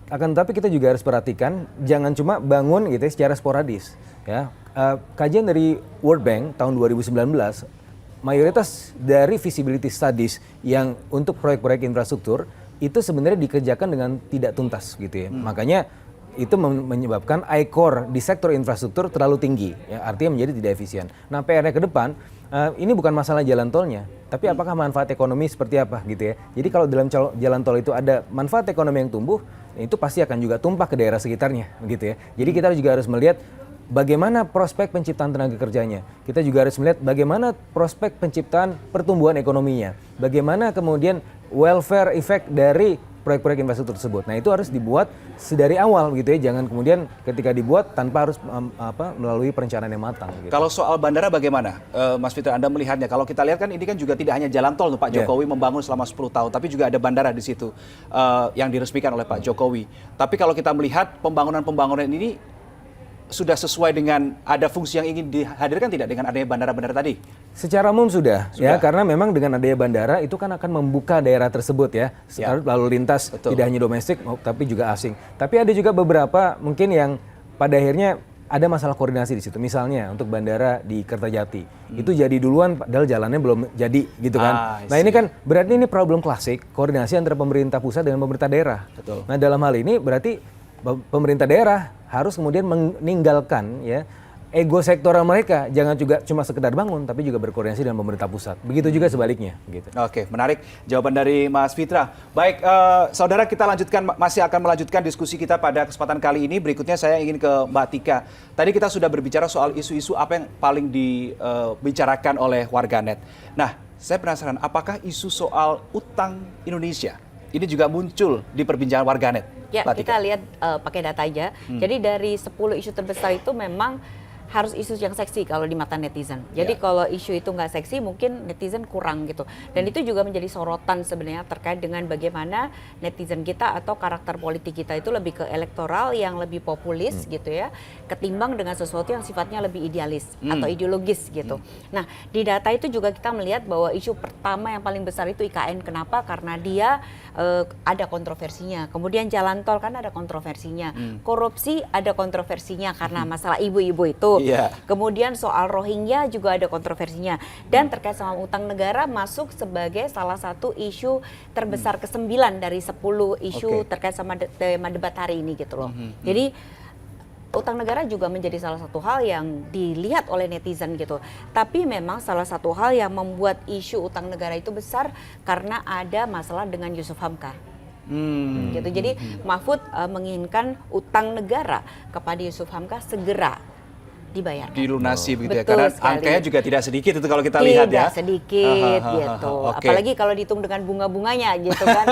akan tetapi kita juga harus perhatikan jangan cuma bangun gitu ya, secara sporadis ya. Kajian dari World Bank tahun 2019 mayoritas dari feasibility studies yang untuk proyek-proyek infrastruktur itu sebenarnya dikerjakan dengan tidak tuntas gitu ya. Makanya itu menyebabkan ICOR di sektor infrastruktur terlalu tinggi ya, artinya menjadi tidak efisien. Nah, PR-nya ke depan ini bukan masalah jalan tolnya, tapi apakah manfaat ekonomi seperti apa gitu ya. Jadi kalau dalam jalan tol itu ada manfaat ekonomi yang tumbuh, itu pasti akan juga tumpah ke daerah sekitarnya begitu ya. Jadi kita juga harus melihat bagaimana prospek penciptaan tenaga kerjanya. Kita juga harus melihat bagaimana prospek penciptaan pertumbuhan ekonominya. Bagaimana kemudian welfare effect dari proyek-proyek infrastruktur tersebut. Nah, itu harus dibuat sedari awal gitu ya. Jangan kemudian ketika dibuat tanpa harus melalui perencanaan yang matang gitu. Kalau soal bandara bagaimana, Mas Fitra, Anda melihatnya? Kalau kita lihat kan ini kan juga tidak hanya jalan tol Pak Jokowi membangun selama 10 tahun, tapi juga ada bandara di situ yang diresmikan oleh Pak Jokowi. Tapi kalau kita melihat pembangunan ini sudah sesuai dengan ada fungsi yang ingin dihadirkan tidak dengan adanya bandara-bandara tadi? Secara umum sudah, ya, karena memang dengan adanya bandara itu kan akan membuka daerah tersebut ya, lalu lintas tidak hanya domestik tapi juga asing. Tapi ada juga beberapa mungkin yang pada akhirnya ada masalah koordinasi di situ. Misalnya untuk bandara di Kertajati itu jadi duluan padahal jalannya belum jadi gitu kan. Nah ini kan berarti ini problem klasik koordinasi antara pemerintah pusat dengan pemerintah daerah. Betul. Nah dalam hal ini berarti pemerintah daerah harus kemudian meninggalkan ya ego sektoral mereka, jangan juga cuma sekedar bangun tapi juga berkoordinasi dengan pemerintah pusat. Begitu juga sebaliknya gitu. Oke, menarik jawaban dari Mas Fitra. Baik, saudara, kita masih akan melanjutkan diskusi kita pada kesempatan kali ini. Berikutnya saya ingin ke Mbak Tika. Tadi kita sudah berbicara soal isu-isu apa yang paling dibicarakan oleh warganet. Nah, saya penasaran apakah isu soal utang Indonesia ini juga muncul di perbincangan warganet? Ya, Mbak Tika. kita lihat pakai data aja. Jadi dari 10 isu terbesar itu memang harus isu yang seksi kalau di mata netizen. Jadi kalau isu itu nggak seksi mungkin netizen kurang gitu. Dan itu juga menjadi sorotan sebenarnya terkait dengan bagaimana netizen kita atau karakter politik kita itu lebih ke elektoral yang lebih populis gitu ya, ketimbang dengan sesuatu yang sifatnya lebih idealis atau ideologis gitu. Nah di data itu juga kita melihat bahwa isu pertama yang paling besar itu IKN. Kenapa? Karena dia ada kontroversinya. Kemudian jalan tol kan ada kontroversinya. Korupsi ada kontroversinya karena masalah ibu-ibu itu. Kemudian soal Rohingya juga ada kontroversinya. Dan terkait sama utang negara masuk sebagai salah satu isu terbesar ke-9 dari 10 isu terkait sama tema debat hari ini gitu loh. Jadi utang negara juga menjadi salah satu hal yang dilihat oleh netizen gitu. Tapi memang salah satu hal yang membuat isu utang negara itu besar karena ada masalah dengan Yusuf Hamka. Gitu. Jadi Mahfud menginginkan utang negara kepada Yusuf Hamka segera dibayar, dilunasi begitu ya, betul karena sekali. Angkanya juga tidak sedikit itu kalau kita lihat ya. Tidak sedikit gitu, apalagi kalau dihitung dengan bunga-bunganya gitu kan.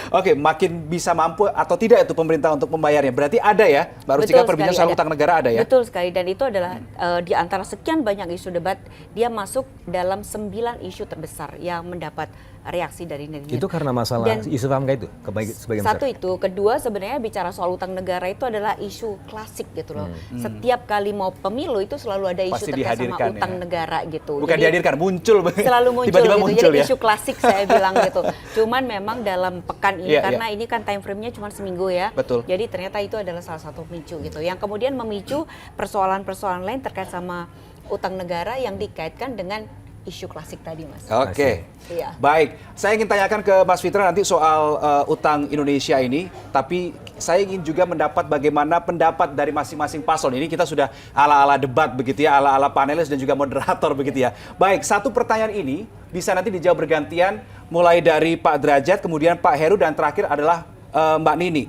Oke, makin bisa mampu atau tidak itu pemerintah untuk membayarnya, berarti ada ya, baru jika perbincangan soal utang negara ada ya. Betul sekali, dan itu adalah di antara sekian banyak isu debat, dia masuk dalam 9 isu terbesar yang mendapat reaksi dari netizen. Itu karena masalah Yusuf Hamka itu sebagian besar. Satu itu, kedua sebenarnya bicara soal utang negara itu adalah isu klasik gitu loh. Setiap kali mau pemilu itu selalu ada isu terkait sama utang negara gitu. Bukan dihadirkan, muncul. Selalu muncul tiba-tiba gitu. Muncul, jadi ya? isu klasik saya bilang gitu. Cuman memang dalam pekan ini karena ini kan time frame-nya cuma seminggu ya. Betul. Jadi ternyata itu adalah salah satu pemicu gitu. Yang kemudian memicu persoalan-persoalan lain terkait sama utang negara yang dikaitkan dengan isu klasik tadi, Mas. Oke. Iya. Baik, saya ingin tanyakan ke Mas Fitra nanti soal utang Indonesia ini, tapi saya ingin juga mendapat bagaimana pendapat dari masing-masing paslon. Ini kita sudah ala-ala debat begitu ya, ala-ala panelis dan juga moderator begitu ya. Baik, satu pertanyaan ini bisa nanti dijawab bergantian, mulai dari Pak Derajat, kemudian Pak Heru, dan terakhir adalah Mbak Nini.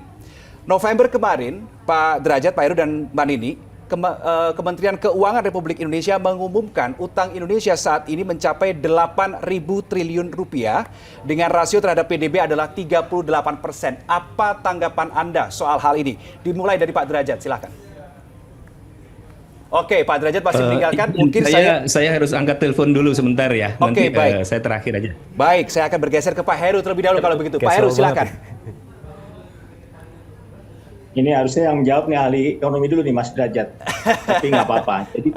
November kemarin, Pak Derajat, Pak Heru, dan Mbak Nini, Kementerian Keuangan Republik Indonesia mengumumkan utang Indonesia saat ini mencapai 8.000 triliun rupiah dengan rasio terhadap PDB adalah 38%. Apa tanggapan Anda soal hal ini? Dimulai dari Pak Derajat, silakan. Oke, Pak Derajat masih meninggalkan. Mungkin saya harus angkat telepon dulu sebentar ya. Oke, nanti baik. Saya terakhir aja. Baik, saya akan bergeser ke Pak Heru terlebih dahulu kalau begitu. Pak Heru, silakan. Ini harusnya yang jawab nih ahli ekonomi dulu nih Mas Derajat, tapi nggak apa-apa. Jadi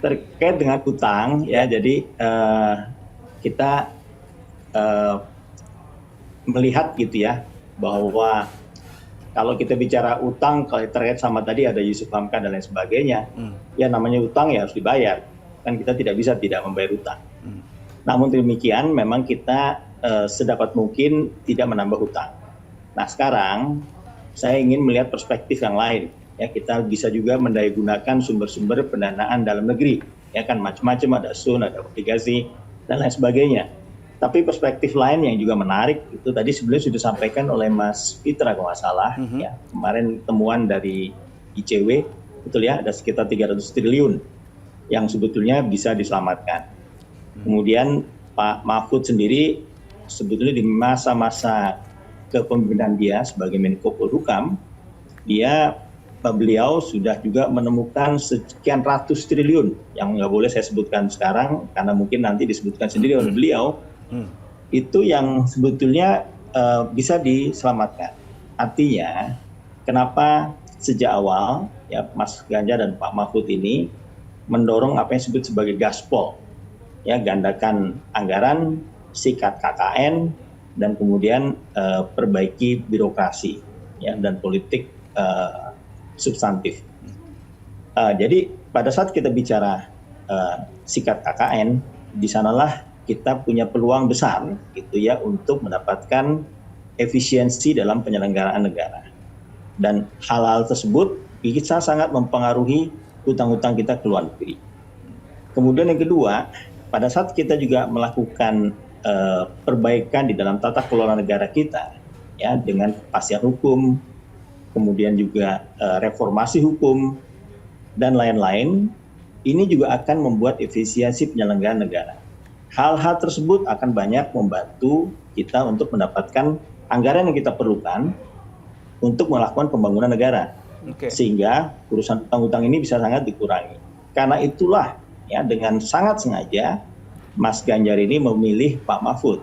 terkait dengan utang ya, jadi kita melihat gitu ya bahwa kalau kita bicara utang kalau terkait sama tadi ada Yusuf Hamka dan lain sebagainya, ya namanya utang ya harus dibayar. Kan kita tidak bisa tidak membayar utang. Namun demikian memang kita sedapat mungkin tidak menambah utang. Nah sekarang saya ingin melihat perspektif yang lain. Ya, kita bisa juga mendayagunakan sumber-sumber pendanaan dalam negeri. Ya kan macam-macam, ada SUN, ada obligasi dan lain sebagainya. Tapi perspektif lain yang juga menarik itu tadi sebenarnya sudah disampaikan oleh Mas Fitra kalau nggak salah. Ya, kemarin temuan dari ICW betul ya, ada sekitar 300 triliun yang sebetulnya bisa diselamatkan. Kemudian Pak Mahfud sendiri sebetulnya di masa-masa kepemimpinan dia sebagai Menko Polhukam, beliau sudah juga menemukan sekian ratus triliun yang nggak boleh saya sebutkan sekarang karena mungkin nanti disebutkan sendiri oleh beliau, itu yang sebetulnya bisa diselamatkan. Artinya kenapa sejak awal ya Mas Ganjar dan Pak Mahfud ini mendorong apa yang disebut sebagai gaspol, ya, gandakan anggaran, sikat KKN, dan kemudian perbaiki birokrasi, ya, dan politik substantif. Jadi pada saat kita bicara sikat KKN, di sanalah kita punya peluang besar, gitu ya, untuk mendapatkan efisiensi dalam penyelenggaraan negara. Dan hal-hal tersebut bisa sangat mempengaruhi hutang-hutang kita ke luar negeri. Kemudian yang kedua, pada saat kita juga melakukan perbaikan di dalam tata kelola negara kita, ya, dengan kepastian hukum, kemudian juga reformasi hukum dan lain-lain, ini juga akan membuat efisiensi penyelenggaraan negara. Hal-hal tersebut akan banyak membantu kita untuk mendapatkan anggaran yang kita perlukan untuk melakukan pembangunan negara, sehingga urusan hutang-hutang ini bisa sangat dikurangi. Karena itulah, ya, dengan sangat sengaja Mas Ganjar ini memilih Pak Mahfud,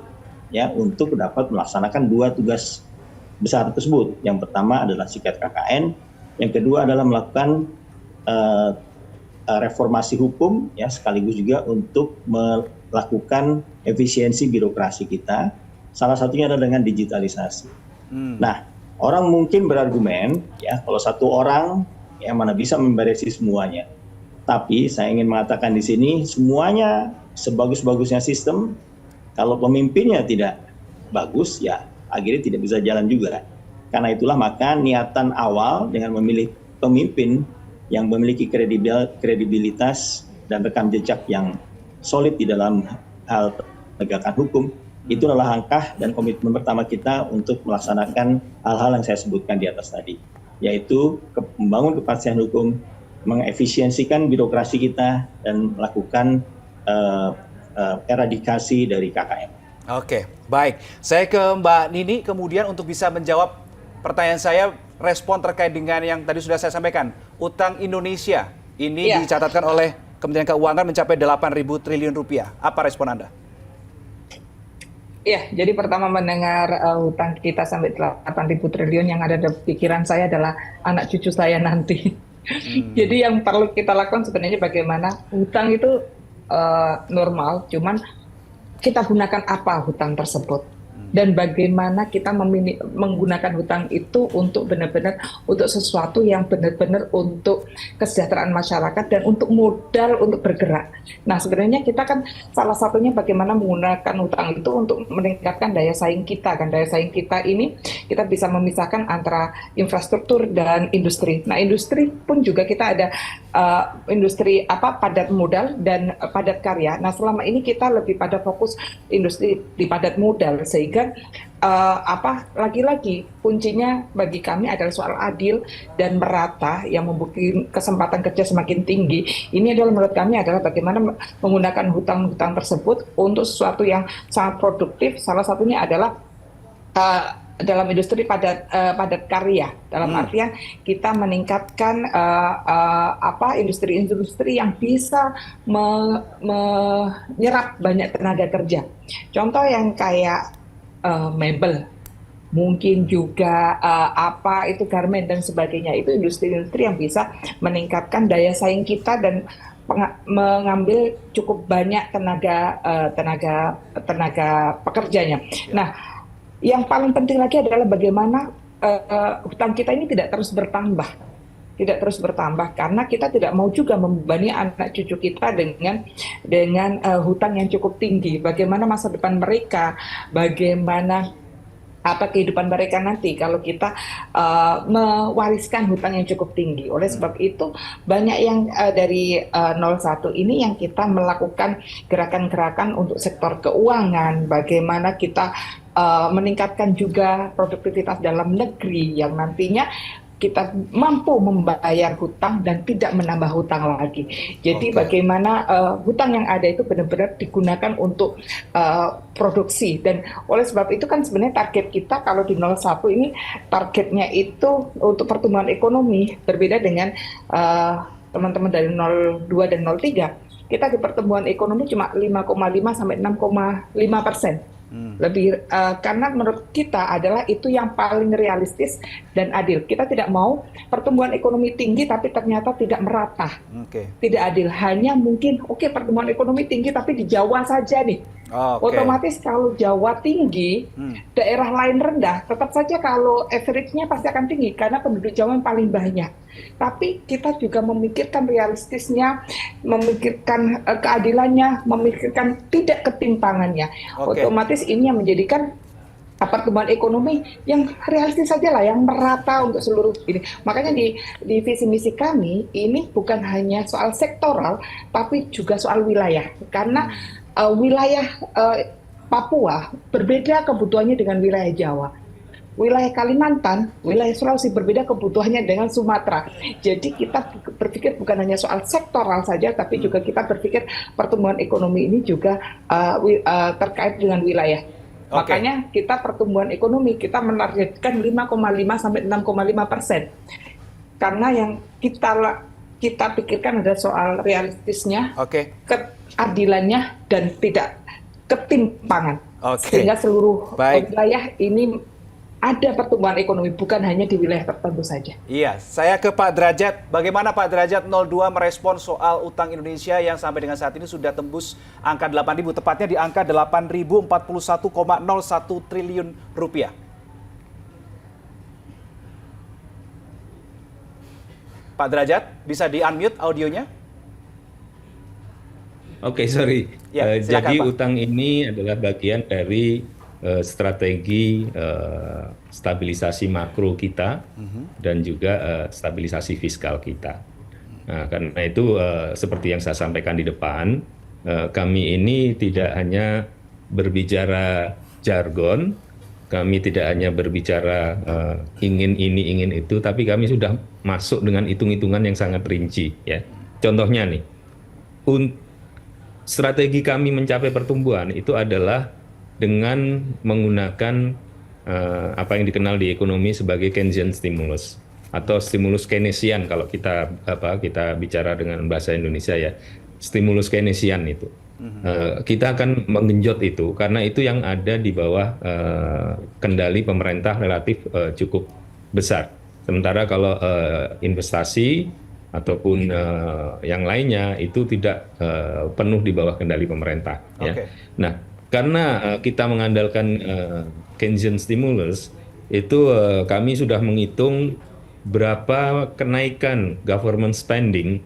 ya, untuk dapat melaksanakan dua tugas besar tersebut. Yang pertama adalah sikat KKN, yang kedua adalah melakukan reformasi hukum, ya, sekaligus juga untuk melakukan efisiensi birokrasi kita. Salah satunya adalah dengan digitalisasi. Nah, orang mungkin berargumen, ya, kalau satu orang, ya, mana bisa memberesi semuanya. Tapi saya ingin mengatakan di sini, semuanya sebagus-bagusnya sistem, kalau pemimpinnya tidak bagus, ya akhirnya tidak bisa jalan juga. Karena itulah maka niatan awal dengan memilih pemimpin yang memiliki kredibilitas dan rekam jejak yang solid di dalam hal penegakan hukum, itu adalah langkah dan komitmen pertama kita untuk melaksanakan hal-hal yang saya sebutkan di atas tadi, yaitu membangun kepastian hukum, mengefisiensikan birokrasi kita, dan melakukan eradikasi dari KKN. Oke, baik. Saya ke Mbak Nini kemudian untuk bisa menjawab pertanyaan saya, respon terkait dengan yang tadi sudah saya sampaikan. Utang Indonesia ini dicatatkan oleh Kementerian Keuangan mencapai 8.000 triliun rupiah. Apa respon Anda? Ya, jadi pertama mendengar hutang kita sampai 8.000 triliun, yang ada di pikiran saya adalah anak cucu saya nanti. Jadi yang perlu kita lakukan sebenarnya bagaimana hutang itu normal, cuman kita gunakan apa hutang tersebut, dan bagaimana kita menggunakan hutang itu untuk benar-benar untuk sesuatu yang benar-benar untuk kesejahteraan masyarakat dan untuk modal untuk bergerak. Nah, sebenarnya kita kan salah satunya bagaimana menggunakan hutang itu untuk meningkatkan daya saing kita, kan. Daya saing kita ini kita bisa memisahkan antara infrastruktur dan industri. Nah, industri pun juga kita ada industri padat modal dan padat karya. Nah, selama ini kita lebih pada fokus industri di padat modal, sehingga lagi-lagi kuncinya bagi kami adalah soal adil dan merata yang membuat kesempatan kerja semakin tinggi. Ini adalah menurut kami adalah bagaimana menggunakan hutang-hutang tersebut untuk sesuatu yang sangat produktif. Salah satunya adalah dalam industri padat karya, dalam artian kita meningkatkan industri-industri yang bisa menyerap banyak tenaga kerja. Contoh yang kayak mebel, mungkin juga garment dan sebagainya, itu industri-industri yang bisa meningkatkan daya saing kita dan mengambil cukup banyak tenaga pekerjanya. Nah, yang paling penting lagi adalah bagaimana hutang kita ini tidak terus bertambah, karena kita tidak mau juga membebani anak cucu kita dengan hutang yang cukup tinggi. Bagaimana masa depan mereka, bagaimana kehidupan mereka nanti kalau kita mewariskan hutang yang cukup tinggi. Oleh sebab itu banyak yang dari 01 ini yang kita melakukan gerakan-gerakan untuk sektor keuangan, bagaimana kita meningkatkan juga produktivitas dalam negeri yang nantinya kita mampu membayar hutang dan tidak menambah hutang lagi. Jadi bagaimana hutang yang ada itu benar-benar digunakan untuk produksi, dan oleh sebab itu kan sebenarnya target kita kalau di 01 ini targetnya itu untuk pertumbuhan ekonomi, berbeda dengan teman-teman dari 02 dan 03. Kita di pertumbuhan ekonomi cuma 5,5 sampai 6,5%. Lebih karena menurut kita adalah itu yang paling realistis dan adil. Kita tidak mau pertumbuhan ekonomi tinggi tapi ternyata tidak merata, tidak adil. Hanya mungkin pertumbuhan ekonomi tinggi tapi di Jawa saja nih. Otomatis kalau Jawa tinggi, daerah lain rendah, tetap saja kalau average-nya pasti akan tinggi karena penduduk Jawa yang paling banyak. Tapi kita juga memikirkan realistisnya, memikirkan keadilannya, memikirkan tidak ketimpangannya. Otomatis ini yang menjadikan pertumbuhan ekonomi yang realistis saja lah, yang merata untuk seluruh ini. Makanya di visi misi kami ini bukan hanya soal sektoral, tapi juga soal wilayah. Karena wilayah Papua berbeda kebutuhannya dengan wilayah Jawa. Wilayah Kalimantan, wilayah Sulawesi berbeda kebutuhannya dengan Sumatera. Jadi kita berpikir bukan hanya soal sektoral saja, tapi juga kita berpikir pertumbuhan ekonomi ini juga terkait dengan wilayah. Makanya kita pertumbuhan ekonomi kita menargetkan 5,5 sampai 6,5%. Karena yang kita pikirkan ada soal realistisnya, keadilannya, dan tidak ketimpangan. Sehingga seluruh wilayah ini ada pertumbuhan ekonomi, bukan hanya di wilayah tertentu saja. Iya, saya ke Pak Derajat. Bagaimana Pak Derajat 02 merespon soal utang Indonesia yang sampai dengan saat ini sudah tembus angka 8.000, tepatnya di angka 8.041,01 triliun rupiah. Pak Derajat, bisa di-unmute audionya? Oke, sorry. Ya, silakan, jadi Pak. utang ini adalah bagian dari strategi stabilisasi makro kita dan juga stabilisasi fiskal kita. Nah, karena itu seperti yang saya sampaikan di depan, kami ini tidak hanya berbicara jargon, kami tidak hanya berbicara ingin ini, ingin itu, tapi kami sudah masuk dengan hitung-hitungan yang sangat rinci. Ya. Contohnya nih, strategi kami mencapai pertumbuhan itu adalah dengan menggunakan apa yang dikenal di ekonomi sebagai Keynesian stimulus atau stimulus Keynesian kalau kita bicara dengan bahasa Indonesia ya, stimulus Keynesian itu. Kita akan menggenjot itu karena itu yang ada di bawah kendali pemerintah relatif cukup besar. Sementara kalau investasi ataupun yang lainnya itu tidak penuh di bawah kendali pemerintah. Ya. Nah, karena kita mengandalkan Keynesian stimulus, itu kami sudah menghitung berapa kenaikan government spending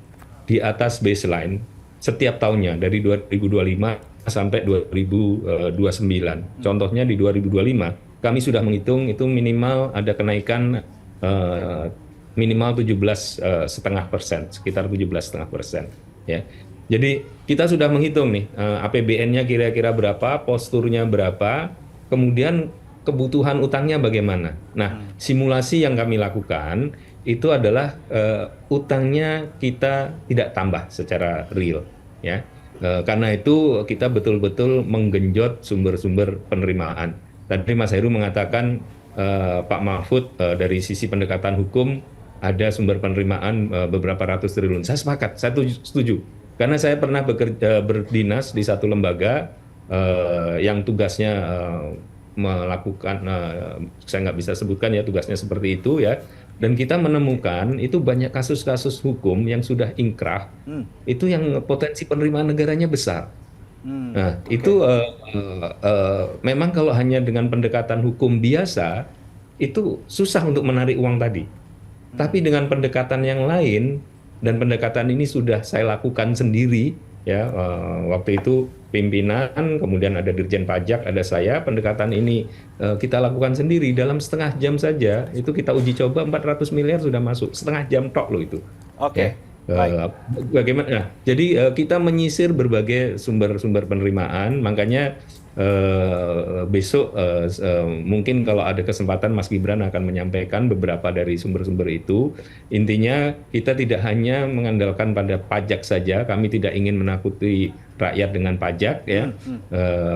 di atas baseline setiap tahunnya dari 2025 sampai 2029. Contohnya di 2025 kami sudah menghitung itu minimal ada kenaikan minimal 17,5%, sekitar 17,5%. Ya. Jadi kita sudah menghitung nih APBN-nya kira-kira berapa, posturnya berapa, kemudian kebutuhan utangnya bagaimana. Nah, simulasi yang kami lakukan itu adalah utangnya kita tidak tambah secara real, ya. Karena itu kita betul-betul menggenjot sumber-sumber penerimaan. Tadi Mas Heru mengatakan Pak Mahfud dari sisi pendekatan hukum ada sumber penerimaan beberapa ratus triliun. Saya sepakat, saya setuju. Karena saya pernah berdinas di satu lembaga yang tugasnya melakukan, saya nggak bisa sebutkan ya tugasnya seperti itu ya, dan kita menemukan itu banyak kasus-kasus hukum yang sudah ingkrah, itu yang potensi penerimaan negaranya besar. Nah, itu memang kalau hanya dengan pendekatan hukum biasa, itu susah untuk menarik uang tadi. Tapi dengan pendekatan yang lain, dan pendekatan ini sudah saya lakukan sendiri ya, waktu itu pimpinan, kemudian ada Dirjen Pajak, ada saya, pendekatan ini kita lakukan sendiri dalam setengah jam saja, itu kita uji coba 400 miliar sudah masuk, setengah jam tok loh itu. Ya. Bagaimana? Nah, jadi kita menyisir berbagai sumber-sumber penerimaan, makanya besok mungkin kalau ada kesempatan Mas Gibran akan menyampaikan beberapa dari sumber-sumber itu. Intinya kita tidak hanya mengandalkan pada pajak saja, kami tidak ingin menakuti rakyat dengan pajak ya.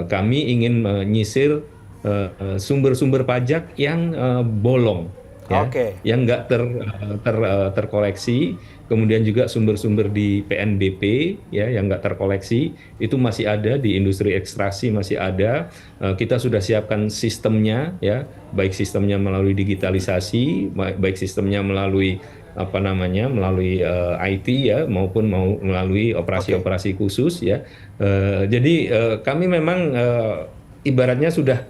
Kami ingin menyisir sumber-sumber pajak yang bolong ya, yang nggak terkoleksi. Kemudian juga sumber-sumber di PNBP ya yang nggak terkoleksi itu masih ada, di industri ekstraksi masih ada. Kita sudah siapkan sistemnya ya, baik sistemnya melalui digitalisasi, baik sistemnya melalui melalui IT ya, maupun melalui operasi-operasi khusus ya. Jadi kami memang ibaratnya sudah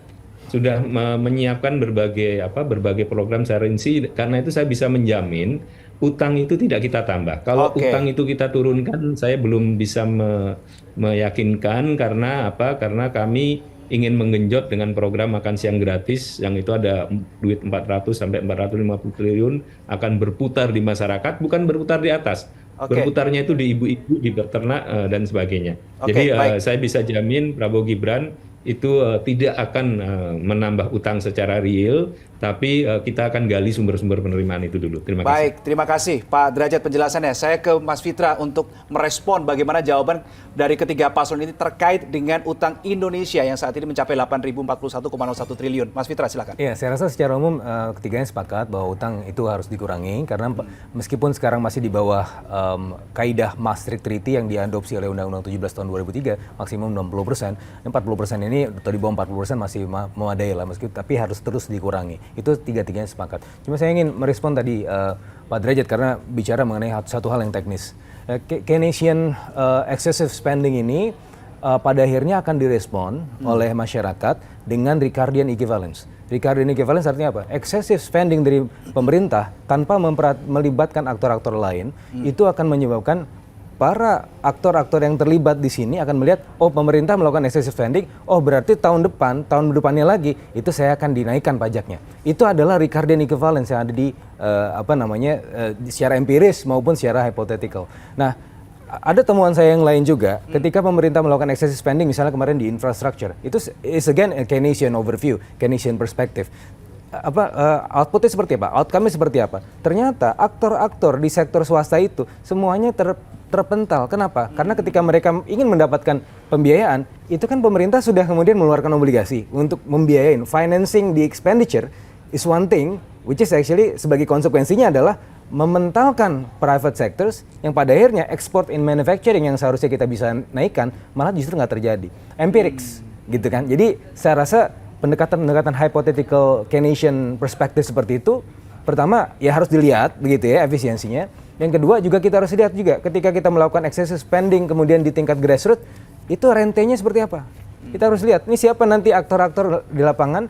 menyiapkan berbagai program secara rinci, karena itu saya bisa menjamin utang itu tidak kita tambah. Kalau utang itu kita turunkan, saya belum bisa meyakinkan. Karena apa? Karena kami ingin menggenjot dengan program makan siang gratis, yang itu ada duit 400 sampai 450 triliun akan berputar di masyarakat, bukan berputar di atas. Berputarnya itu di ibu-ibu, di peternak dan sebagainya. Jadi saya bisa jamin Prabowo Gibran itu tidak akan menambah utang secara real, tapi kita akan gali sumber-sumber penerimaan itu dulu. Terima kasih. Baik, terima kasih Pak Derajat penjelasannya. Saya ke Mas Fitra untuk merespon bagaimana jawaban dari ketiga paslon ini terkait dengan utang Indonesia yang saat ini mencapai 8.041,01 triliun. Mas Fitra, silakan. Ya, saya rasa secara umum ketiganya sepakat bahwa utang itu harus dikurangi, karena meskipun sekarang masih di bawah kaidah Maastricht Treaty yang diadopsi oleh Undang-Undang 17 tahun 2003, maksimum 60%, 40% ini atau di bawah 40% masih memadai lah, tapi harus terus dikurangi. Itu tiga-tiganya sepakat. Cuma saya ingin merespon tadi Pak Derajat karena bicara mengenai satu hal yang teknis. Keynesian excessive spending ini pada akhirnya akan direspon oleh masyarakat dengan Ricardian equivalence. Ricardian equivalence artinya apa? Excessive spending dari pemerintah tanpa melibatkan aktor-aktor lain itu akan menyebabkan para aktor-aktor yang terlibat di sini akan melihat, oh pemerintah melakukan excessive spending, oh berarti tahun depannya lagi, itu saya akan dinaikkan pajaknya. Itu adalah Ricardian equivalence yang ada di secara empiris maupun secara hypothetical. Nah, ada temuan saya yang lain juga, ketika pemerintah melakukan excessive spending, misalnya kemarin di infrastructure, itu is again a Keynesian overview, Keynesian perspective. Outputnya seperti apa? Outcome-nya seperti apa? Ternyata aktor-aktor di sektor swasta itu semuanya terpental. Kenapa? Karena ketika mereka ingin mendapatkan pembiayaan, itu kan pemerintah sudah kemudian mengeluarkan obligasi untuk membiayain. Financing the expenditure is one thing, which is actually sebagai konsekuensinya adalah mementalkan private sectors yang pada akhirnya export in manufacturing yang seharusnya kita bisa naikkan, malah justru nggak terjadi. Empirics, gitu kan. Jadi saya rasa pendekatan hypothetical Keynesian perspective seperti itu, pertama ya harus dilihat begitu ya efisiensinya. Yang kedua juga kita harus lihat juga ketika kita melakukan excessive spending kemudian di tingkat grassroots, itu rentenya seperti apa. Kita harus lihat ini siapa nanti aktor-aktor di lapangan,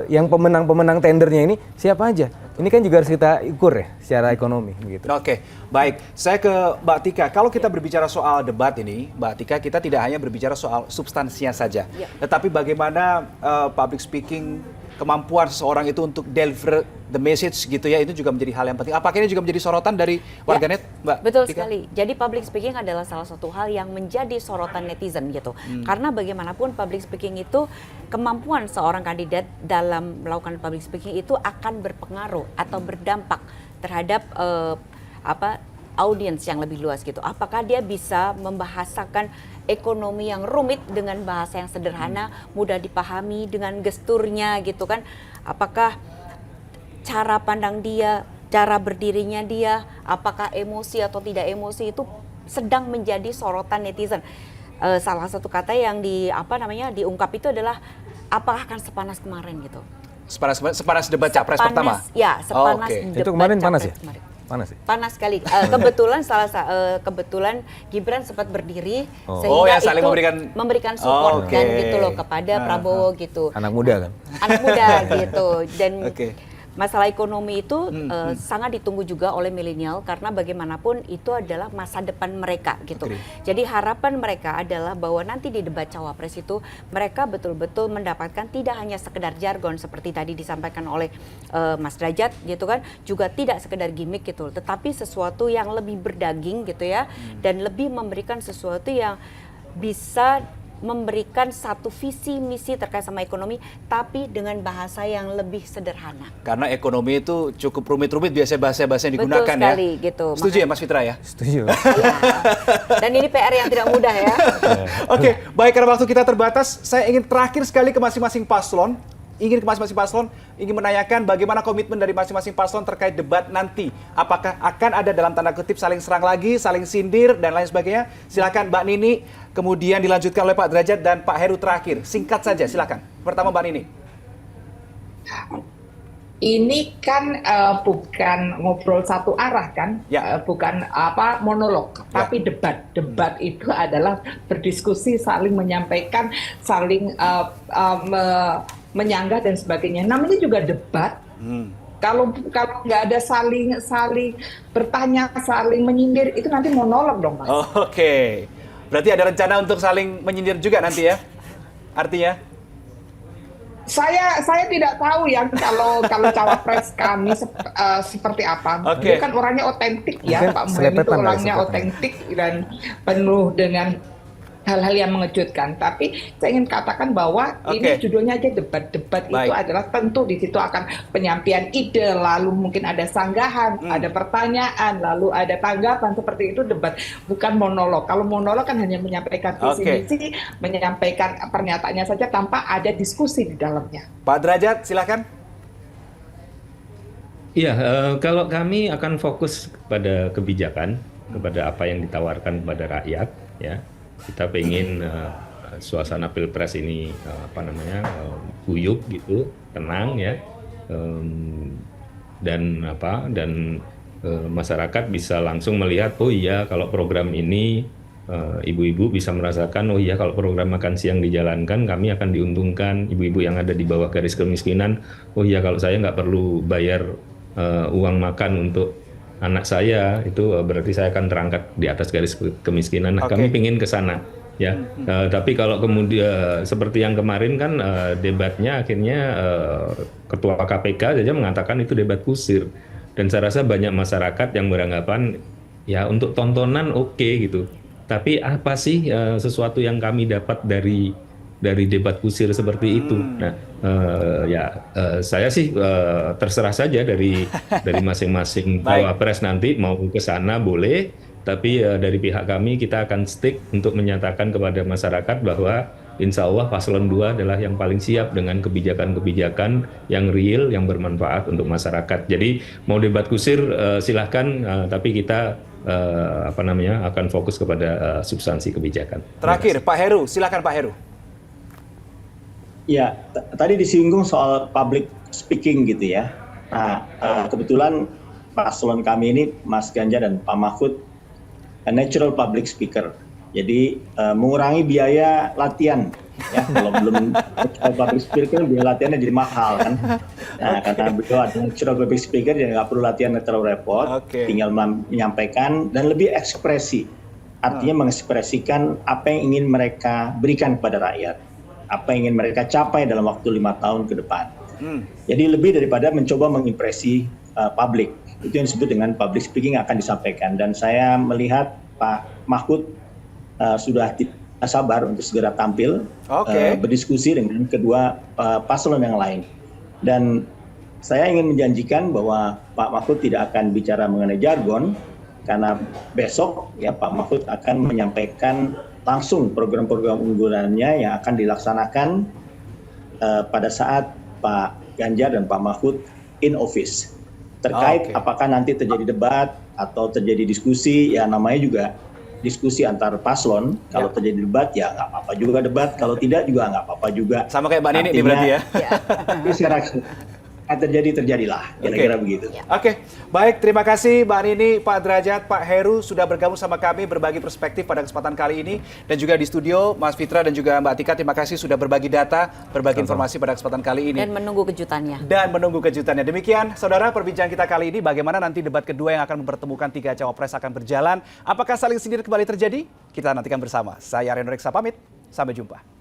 yang pemenang tendernya ini siapa aja. Ini kan juga harus kita ukur ya secara ekonomi gitu. Oke, baik. Saya ke Mbak Tika. Kalau kita berbicara soal debat ini, Mbak Tika, kita tidak hanya berbicara soal substansinya saja, tetapi bagaimana public speaking, kemampuan seseorang itu untuk deliver the message gitu ya, itu juga menjadi hal yang penting. Apakah ini juga menjadi sorotan dari warganet, Mbak? Betul Tika? sekali. Jadi public speaking adalah salah satu hal yang menjadi sorotan netizen gitu. Karena bagaimanapun public speaking itu, kemampuan seorang kandidat dalam melakukan public speaking itu akan berpengaruh atau berdampak terhadap audiens yang lebih luas gitu. Apakah dia bisa membahasakan ekonomi yang rumit dengan bahasa yang sederhana, mudah dipahami dengan gesturnya gitu kan. Apakah cara pandang dia, cara berdirinya dia, apakah emosi atau tidak emosi itu sedang menjadi sorotan netizen. Salah satu kata yang diungkap itu adalah apakah akan sepanas kemarin gitu. Sepanas debat capres pertama? Ya, sepanas debat itu kemarin panas ya? kemarin. Panas ya? Panas sekali. Kebetulan Gibran sempat berdiri ya, sehingga saling itu memberikan support kan gitu loh kepada Prabowo gitu. Anak muda kan? Anak muda gitu. Dan masalah ekonomi itu sangat ditunggu juga oleh milenial karena bagaimanapun itu adalah masa depan mereka gitu. Jadi harapan mereka adalah bahwa nanti di debat cawapres itu mereka betul-betul mendapatkan tidak hanya sekedar jargon seperti tadi disampaikan oleh Mas Derajat gitu kan, juga tidak sekedar gimmick gitu, tetapi sesuatu yang lebih berdaging gitu ya, dan lebih memberikan sesuatu yang bisa memberikan satu visi misi terkait sama ekonomi tapi dengan bahasa yang lebih sederhana. Karena ekonomi itu cukup rumit-rumit biasanya bahasa-bahasa yang digunakan. Betul sekali, gitu. Setuju ya Mas Fitra ya? Setuju. Ya. Dan ini PR yang tidak mudah ya. Oke, baik, karena waktu kita terbatas, saya ingin terakhir sekali ke masing-masing paslon. Ingin menanyakan bagaimana komitmen dari masing-masing paslon terkait debat nanti. Apakah akan ada dalam tanda kutip saling serang lagi, saling sindir, dan lain sebagainya? Silakan Mbak Nini, kemudian dilanjutkan oleh Pak Derajat dan Pak Heru terakhir. Singkat saja, silakan. Pertama Mbak Nini. Ini kan bukan ngobrol satu arah kan, bukan monolog, tapi debat. Debat itu adalah berdiskusi, saling menyampaikan, saling menyanggah dan sebagainya. Namanya juga debat. Kalau nggak ada saling bertanya, saling menyindir, itu nanti monolog dong, Mas. Oke. Berarti ada rencana untuk saling menyindir juga nanti ya? Artinya? Saya tidak tahu ya kalau cawapres kami seperti apa. Oke. Dia kan orangnya otentik ya, Pak Muhaimin itu orangnya otentik dan penuh dengan hal-hal yang mengejutkan. Tapi saya ingin katakan bahwa ini judulnya aja debat. Debat itu adalah tentu di situ akan penyampaian ide, lalu mungkin ada sanggahan, ada pertanyaan, lalu ada tanggapan, seperti itu debat, bukan monolog. Kalau monolog kan hanya menyampaikan visi misi, menyampaikan pernyataannya saja tanpa ada diskusi di dalamnya. Pak Derajat, silakan. Iya, kalau kami akan fokus pada kebijakan, kepada apa yang ditawarkan kepada rakyat, ya. Kita pengen suasana pilpres ini guyup gitu, tenang ya, dan masyarakat bisa langsung melihat, oh iya kalau program ini ibu-ibu bisa merasakan, oh iya kalau program makan siang dijalankan kami akan diuntungkan, ibu-ibu yang ada di bawah garis kemiskinan, oh iya kalau saya nggak perlu bayar uang makan untuk anak saya, itu berarti saya akan terangkat di atas garis kemiskinan. Nah, kami ingin ke sana ya. Tapi kalau kemudian seperti yang kemarin kan debatnya akhirnya Ketua KPK saja mengatakan itu debat kusir, dan saya rasa banyak masyarakat yang beranggapan ya untuk tontonan oke gitu. Tapi apa sih sesuatu yang kami dapat dari debat kusir seperti itu? Nah, saya sih terserah saja dari masing-masing cawapres nanti mau ke sana boleh, tapi dari pihak kami kita akan stick untuk menyatakan kepada masyarakat bahwa insya Allah paslon 2 adalah yang paling siap dengan kebijakan-kebijakan yang real, yang bermanfaat untuk masyarakat. Jadi mau debat kusir silahkan, tapi kita akan fokus kepada substansi kebijakan. Terakhir, Pak Heru, silakan Pak Heru. Ya, tadi disinggung soal public speaking gitu ya. Nah, kebetulan paslon kami ini, Mas Ganjar dan Pak Mahfud, natural public speaker. Jadi mengurangi biaya latihan. Ya, kalau belum public speaker, biaya latihannya jadi mahal kan. Nah, karena beliau ada natural public speaker, jadi nggak perlu latihan terlalu repot. Tinggal menyampaikan dan lebih ekspresi. Artinya mengekspresikan apa yang ingin mereka berikan kepada rakyat, apa yang ingin mereka capai dalam waktu 5 tahun ke depan. Jadi lebih daripada mencoba mengimpresi publik. Itu yang disebut dengan public speaking akan disampaikan. Dan saya melihat Pak Mahfud sudah tidak sabar untuk segera tampil berdiskusi dengan kedua paslon yang lain. Dan saya ingin menjanjikan bahwa Pak Mahfud tidak akan bicara mengenai jargon, karena besok ya Pak Mahfud akan menyampaikan langsung program-program unggulannya yang akan dilaksanakan pada saat Pak Ganjar dan Pak Mahfud in office. Terkait apakah nanti terjadi debat atau terjadi diskusi, ya namanya juga diskusi antar paslon. Kalau terjadi debat ya nggak apa-apa juga debat, kalau tidak juga nggak apa-apa juga. Sama kayak Mbak Nini nih berarti ya. terjadilah, kira-kira begitu. Oke, baik. Terima kasih Mbak Nini, Pak Derajat, Pak Heru sudah bergabung sama kami berbagi perspektif pada kesempatan kali ini. Dan juga di studio Mas Fitra dan juga Mbak Tika, terima kasih sudah berbagi data, berbagi informasi pada kesempatan kali ini. Dan menunggu kejutannya. Demikian, saudara, perbincangan kita kali ini. Bagaimana nanti debat kedua yang akan mempertemukan tiga cawapres akan berjalan? Apakah saling sindir kembali terjadi? Kita nantikan bersama. Saya Reno Reksa pamit. Sampai jumpa.